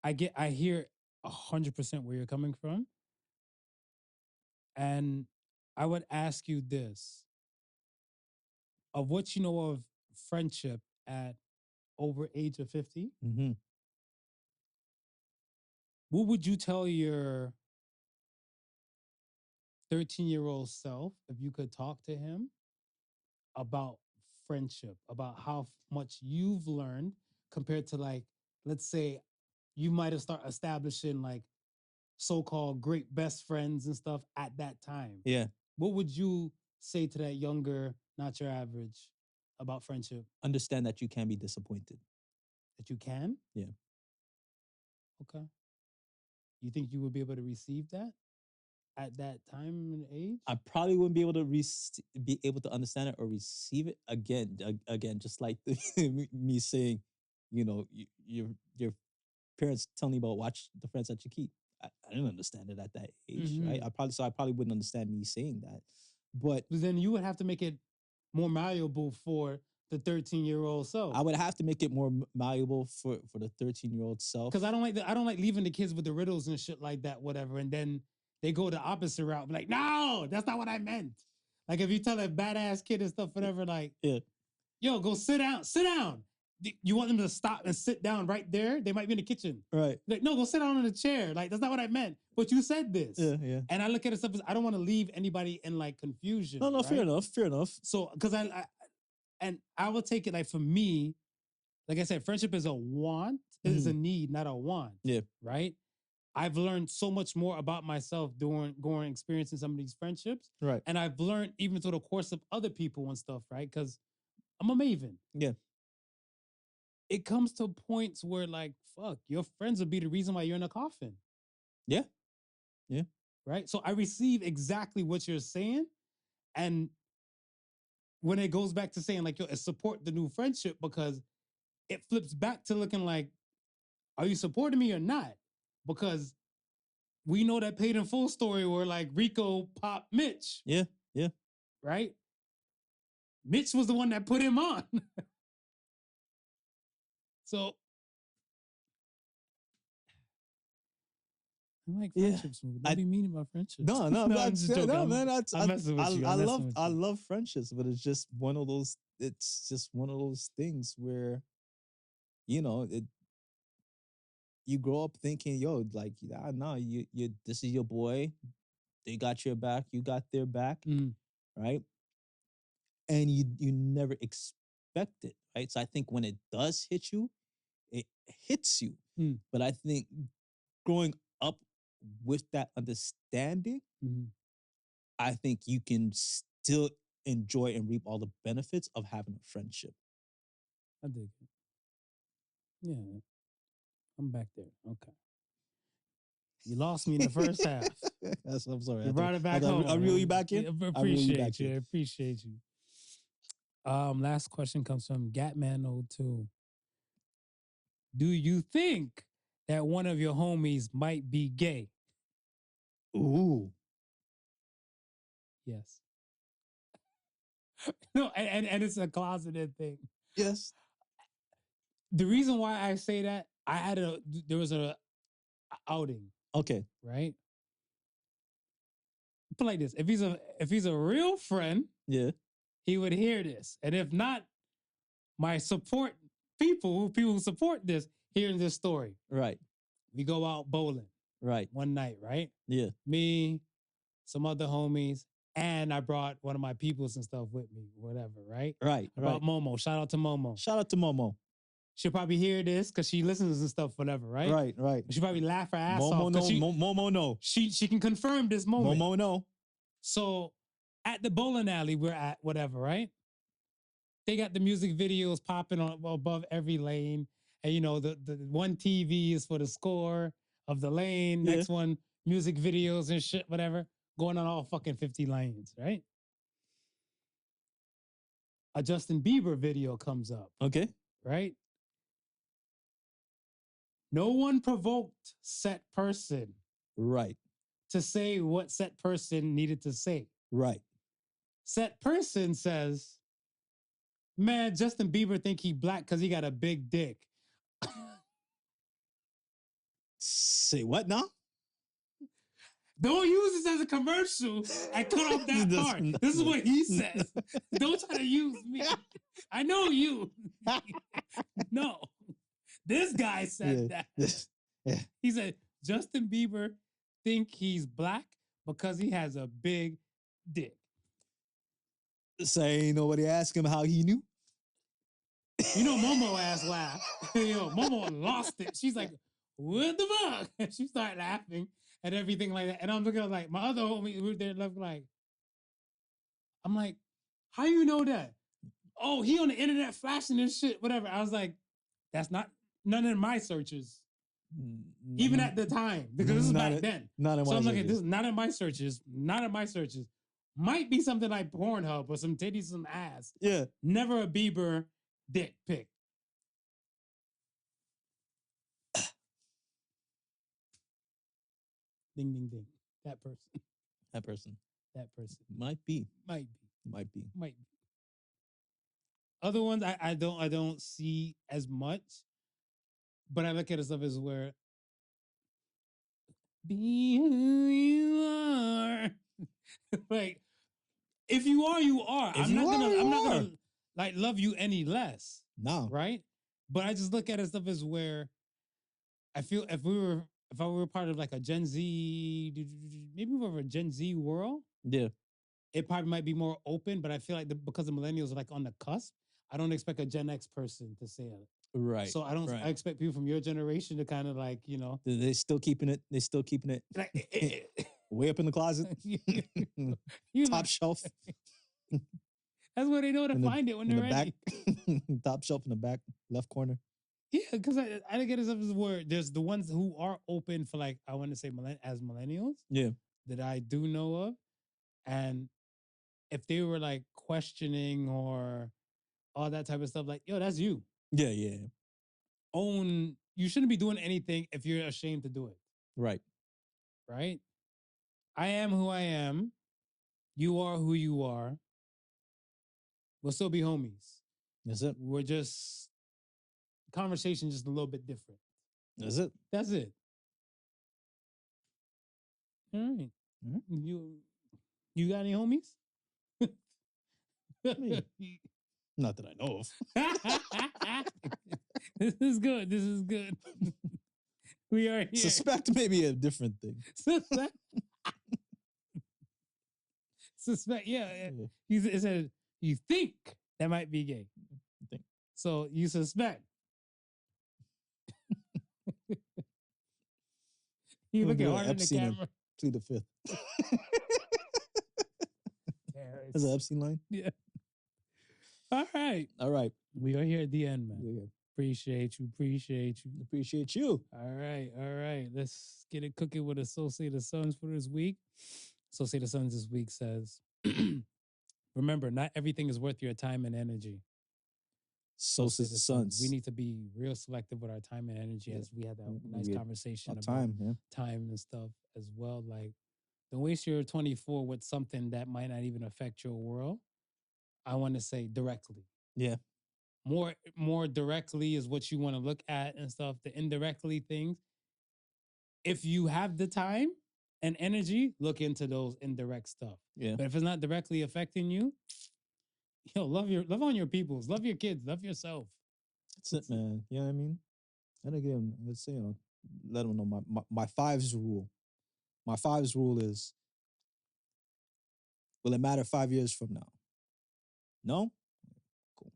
I hear 100% where you're coming from. And I would ask you this. Of what you know of friendship at over age of 50, Mm-hmm. what would you tell your 13-year-old self if you could talk to him about friendship, about how much you've learned compared to, like, let's say you might have started establishing like so-called great best friends and stuff at that time. Yeah. What would you say to that younger, not your average, about friendship? Understand that you can be disappointed. That you can? Yeah. Okay. You think you would be able to receive that at that time and age? I probably wouldn't be able to be able to understand it or receive it again. Just like me saying, your parents telling you about watch the friends that you keep. I didn't understand it at that age, right? I probably wouldn't understand me saying that. But then you would have to make it more malleable for the 13-year-old self. I would have to make it more malleable for the 13-year-old self. Because I don't like leaving the kids with the riddles and shit like that, whatever. And then they go the opposite route. Be like, no, that's not what I meant. Like if you tell a badass kid and stuff, whatever, like, yo, go sit down. You want them to stop and sit down right there? They might be in the kitchen. Right. Like, no, go sit down on the chair. Like, that's not what I meant. But you said this. Yeah. And I look at it stuff as I don't want to leave anybody in like confusion. No, right? fair enough. So, because I will take it like for me, like I said, friendship is a want. It is a need, not a want. Yeah. Right? I've learned so much more about myself going experiencing some of these friendships. Right. And I've learned even through the course of other people and stuff, right? Because I'm a maven. Yeah. It comes to points where, like, fuck, your friends will be the reason why you're in a coffin. Yeah. Yeah. Right? So I receive exactly what you're saying. And when it goes back to saying, like, yo, support the new friendship, because it flips back to looking like, are you supporting me or not? Because we know that paid in full story where like Rico popped Mitch. Yeah. Right? Mitch was the one that put him on. So I like Yeah. friendships. Don't be mean about friendships. No, I'm that's just joking. no, man. That's I'm messing with you. I'm messing with I you. love friendships, but it's just one of those. It's just one of those things where, you grow up thinking, yo, like, no, you, this is your boy. They got your back. You got their back, right? And you never expect it, right? So I think when it does hit you, it hits you. But I think growing up with that understanding, I think you can still enjoy and reap all the benefits of having a friendship. I dig it. Yeah. I'm back there. Okay. You lost me in the first half. I'm sorry. You brought it back home. I reel you back in. Appreciate you. Appreciate you. Last question comes from Gatman02. Do you think that one of your homies might be gay? Ooh. Yes. No, and it's a closeted thing. Yes. The reason why I say that, there was a outing. Okay. Right? Put like this. If he's a real friend, yeah, he would hear this. And if not, my people who support this, hearing this story. Right. We go out bowling. Right. One night, right? Yeah. Me, some other homies, and I brought one of my peoples and stuff with me, whatever, right? Right. About Momo. Shout out to Momo. Shout out to Momo. She'll probably hear this because she listens and stuff, whatever, right? Right, right. She'll probably laugh her ass Momo off. No, Momo no. She can confirm this moment. Momo no. So at the bowling alley we're at, whatever, right? They got the music videos popping on above every lane. And the one TV is for the score of the lane. Yeah. Next one, music videos and shit, whatever. Going on all fucking 50 lanes, right? A Justin Bieber video comes up. Okay. Right? No one provoked set person. Right. To say what set person needed to say. Right. Set person says, man, Justin Bieber think he black because he got a big dick. Say what now? Don't use this as a commercial and cut off that part. This is what he says. Don't try to use me. I know you. No. This guy said that. Yeah. He said, Justin Bieber think he's black because he has a big dick. Say, ain't nobody asked him how he knew. Momo ass laughed. Momo lost it. She's like, what the fuck? And she started laughing and everything like that. And I'm looking at like my other homie who there left like, I'm like, how you know that? Oh, he on the internet flashing and shit, whatever. I was like, that's none of my searches. Even at the time, because this is back then. Not in my so I'm searches. looking, this is not in my searches. Not in my searches. Might be something like Pornhub or some titties, some ass. Yeah. Never a Bieber dick pic. Ding, ding, ding. That person. That person. That person. Might be. Might be. Might be. Might be. Other ones I don't see as much, but I look at it stuff as where be who you are. Like, if you are, you are. I'm not gonna like love you any less. No. Right? But I just look at it stuff as where I feel if I were part of like a Gen Z, maybe more of a Gen Z world. Yeah. It probably might be more open, but I feel like because the millennials are like on the cusp, I don't expect a Gen X person to say it. Right. So I expect people from your generation to kind of like, They're still keeping it. They're still keeping it like, way up in the closet. Top shelf. That's where they know to find it when they're ready. Top shelf in the back left corner. Yeah, because I get it as where there's the ones who are open for like, I want to say as millennials. Yeah. That I do know of. And if they were like questioning or all that type of stuff, like, yo, that's you. Yeah, yeah. You shouldn't be doing anything if you're ashamed to do it. Right. Right? I am who I am. You are who you are. We'll still be homies. That's it. We're just, conversation just a little bit different. That's it. That's it. All right. Mhm. You got any homies? Me. Not that I know of. This is good. This is good. We are here. Suspect maybe a different thing. Suspect. Yeah. Yeah. It said you think that might be gay. Think. So you suspect. You We'll looking do hard in the Epstein and camera. plead the fifth. That's an Epstein line. Yeah. All right. All right. We are here at the end, man. Yeah. Appreciate you. Appreciate you. Appreciate you. All right. All right. Let's get it cooking with Associated Sons for this week. Associated Sons this week says, remember, not everything is worth your time and energy. So says the Sons. We need to be real selective with our time and energy, as we had that nice conversation about time and stuff as well. Like, don't waste your 24 with something that might not even affect your world. I want to say directly. Yeah. More directly is what you want to look at and stuff. The indirectly things, if you have the time and energy, look into those indirect stuff. Yeah. But if it's not directly affecting you, love on your peoples, love your kids, love yourself. That's it, man. You know what I mean? And again, let's say, let them know my fives rule. My fives rule is, will it matter 5 years from now? No? Cool.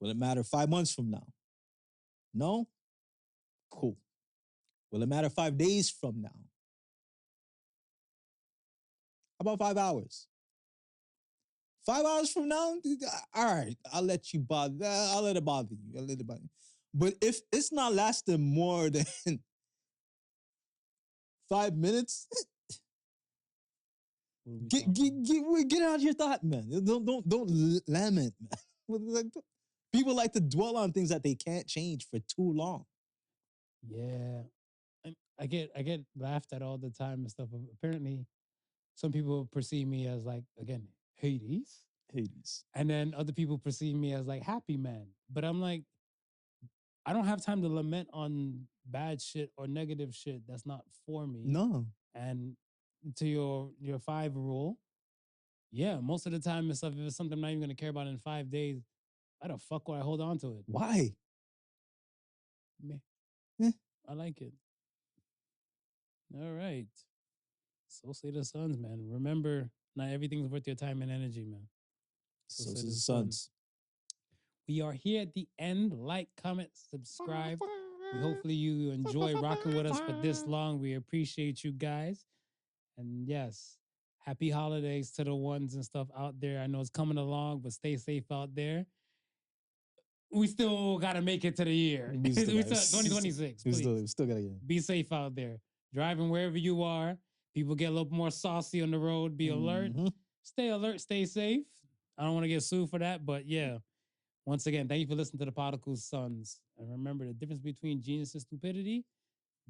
Will it matter 5 months from now? No? Cool. Will it matter 5 days from now? How about 5 hours? 5 hours from now? All right, I'll let you bother. I'll let it bother you. I'll let it bother you. But if it's not lasting more than 5 minutes, get out of your thought, man. Don't lament, man. People like to dwell on things that they can't change for too long. Yeah, I get laughed at all the time and stuff. Apparently, some people perceive me as like, again, Hades. And then other people perceive me as like happy man. But I'm like, I don't have time to lament on bad shit or negative shit that's not for me. No. And to your 5 rule, yeah, most of the time and stuff, if it's something I'm not even gonna care about in 5 days, why the fuck would I hold on to it? Why? I like it. All right. So say the Sons, man. Remember, not everything's worth your time and energy, man. So say the Sons. We are here at the end. Like, comment, subscribe. Hopefully you enjoy rocking with us for this long. We appreciate you guys. And yes, happy holidays to the ones and stuff out there. I know it's coming along, but stay safe out there. We still got to make it to the year. We still 2026. We still got to get it. Be safe out there. Driving wherever you are. People get a little more saucy on the road. Be alert. Stay alert. Stay safe. I don't want to get sued for that, but yeah. Once again, thank you for listening to the Podical Sons. And remember, the difference between genius and stupidity,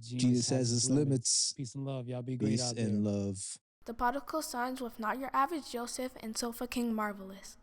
genius has its limits. Peace and love. Y'all be great out there. Peace and love. The Podical Sons with not your average Joseph and Sofa King Marvelous.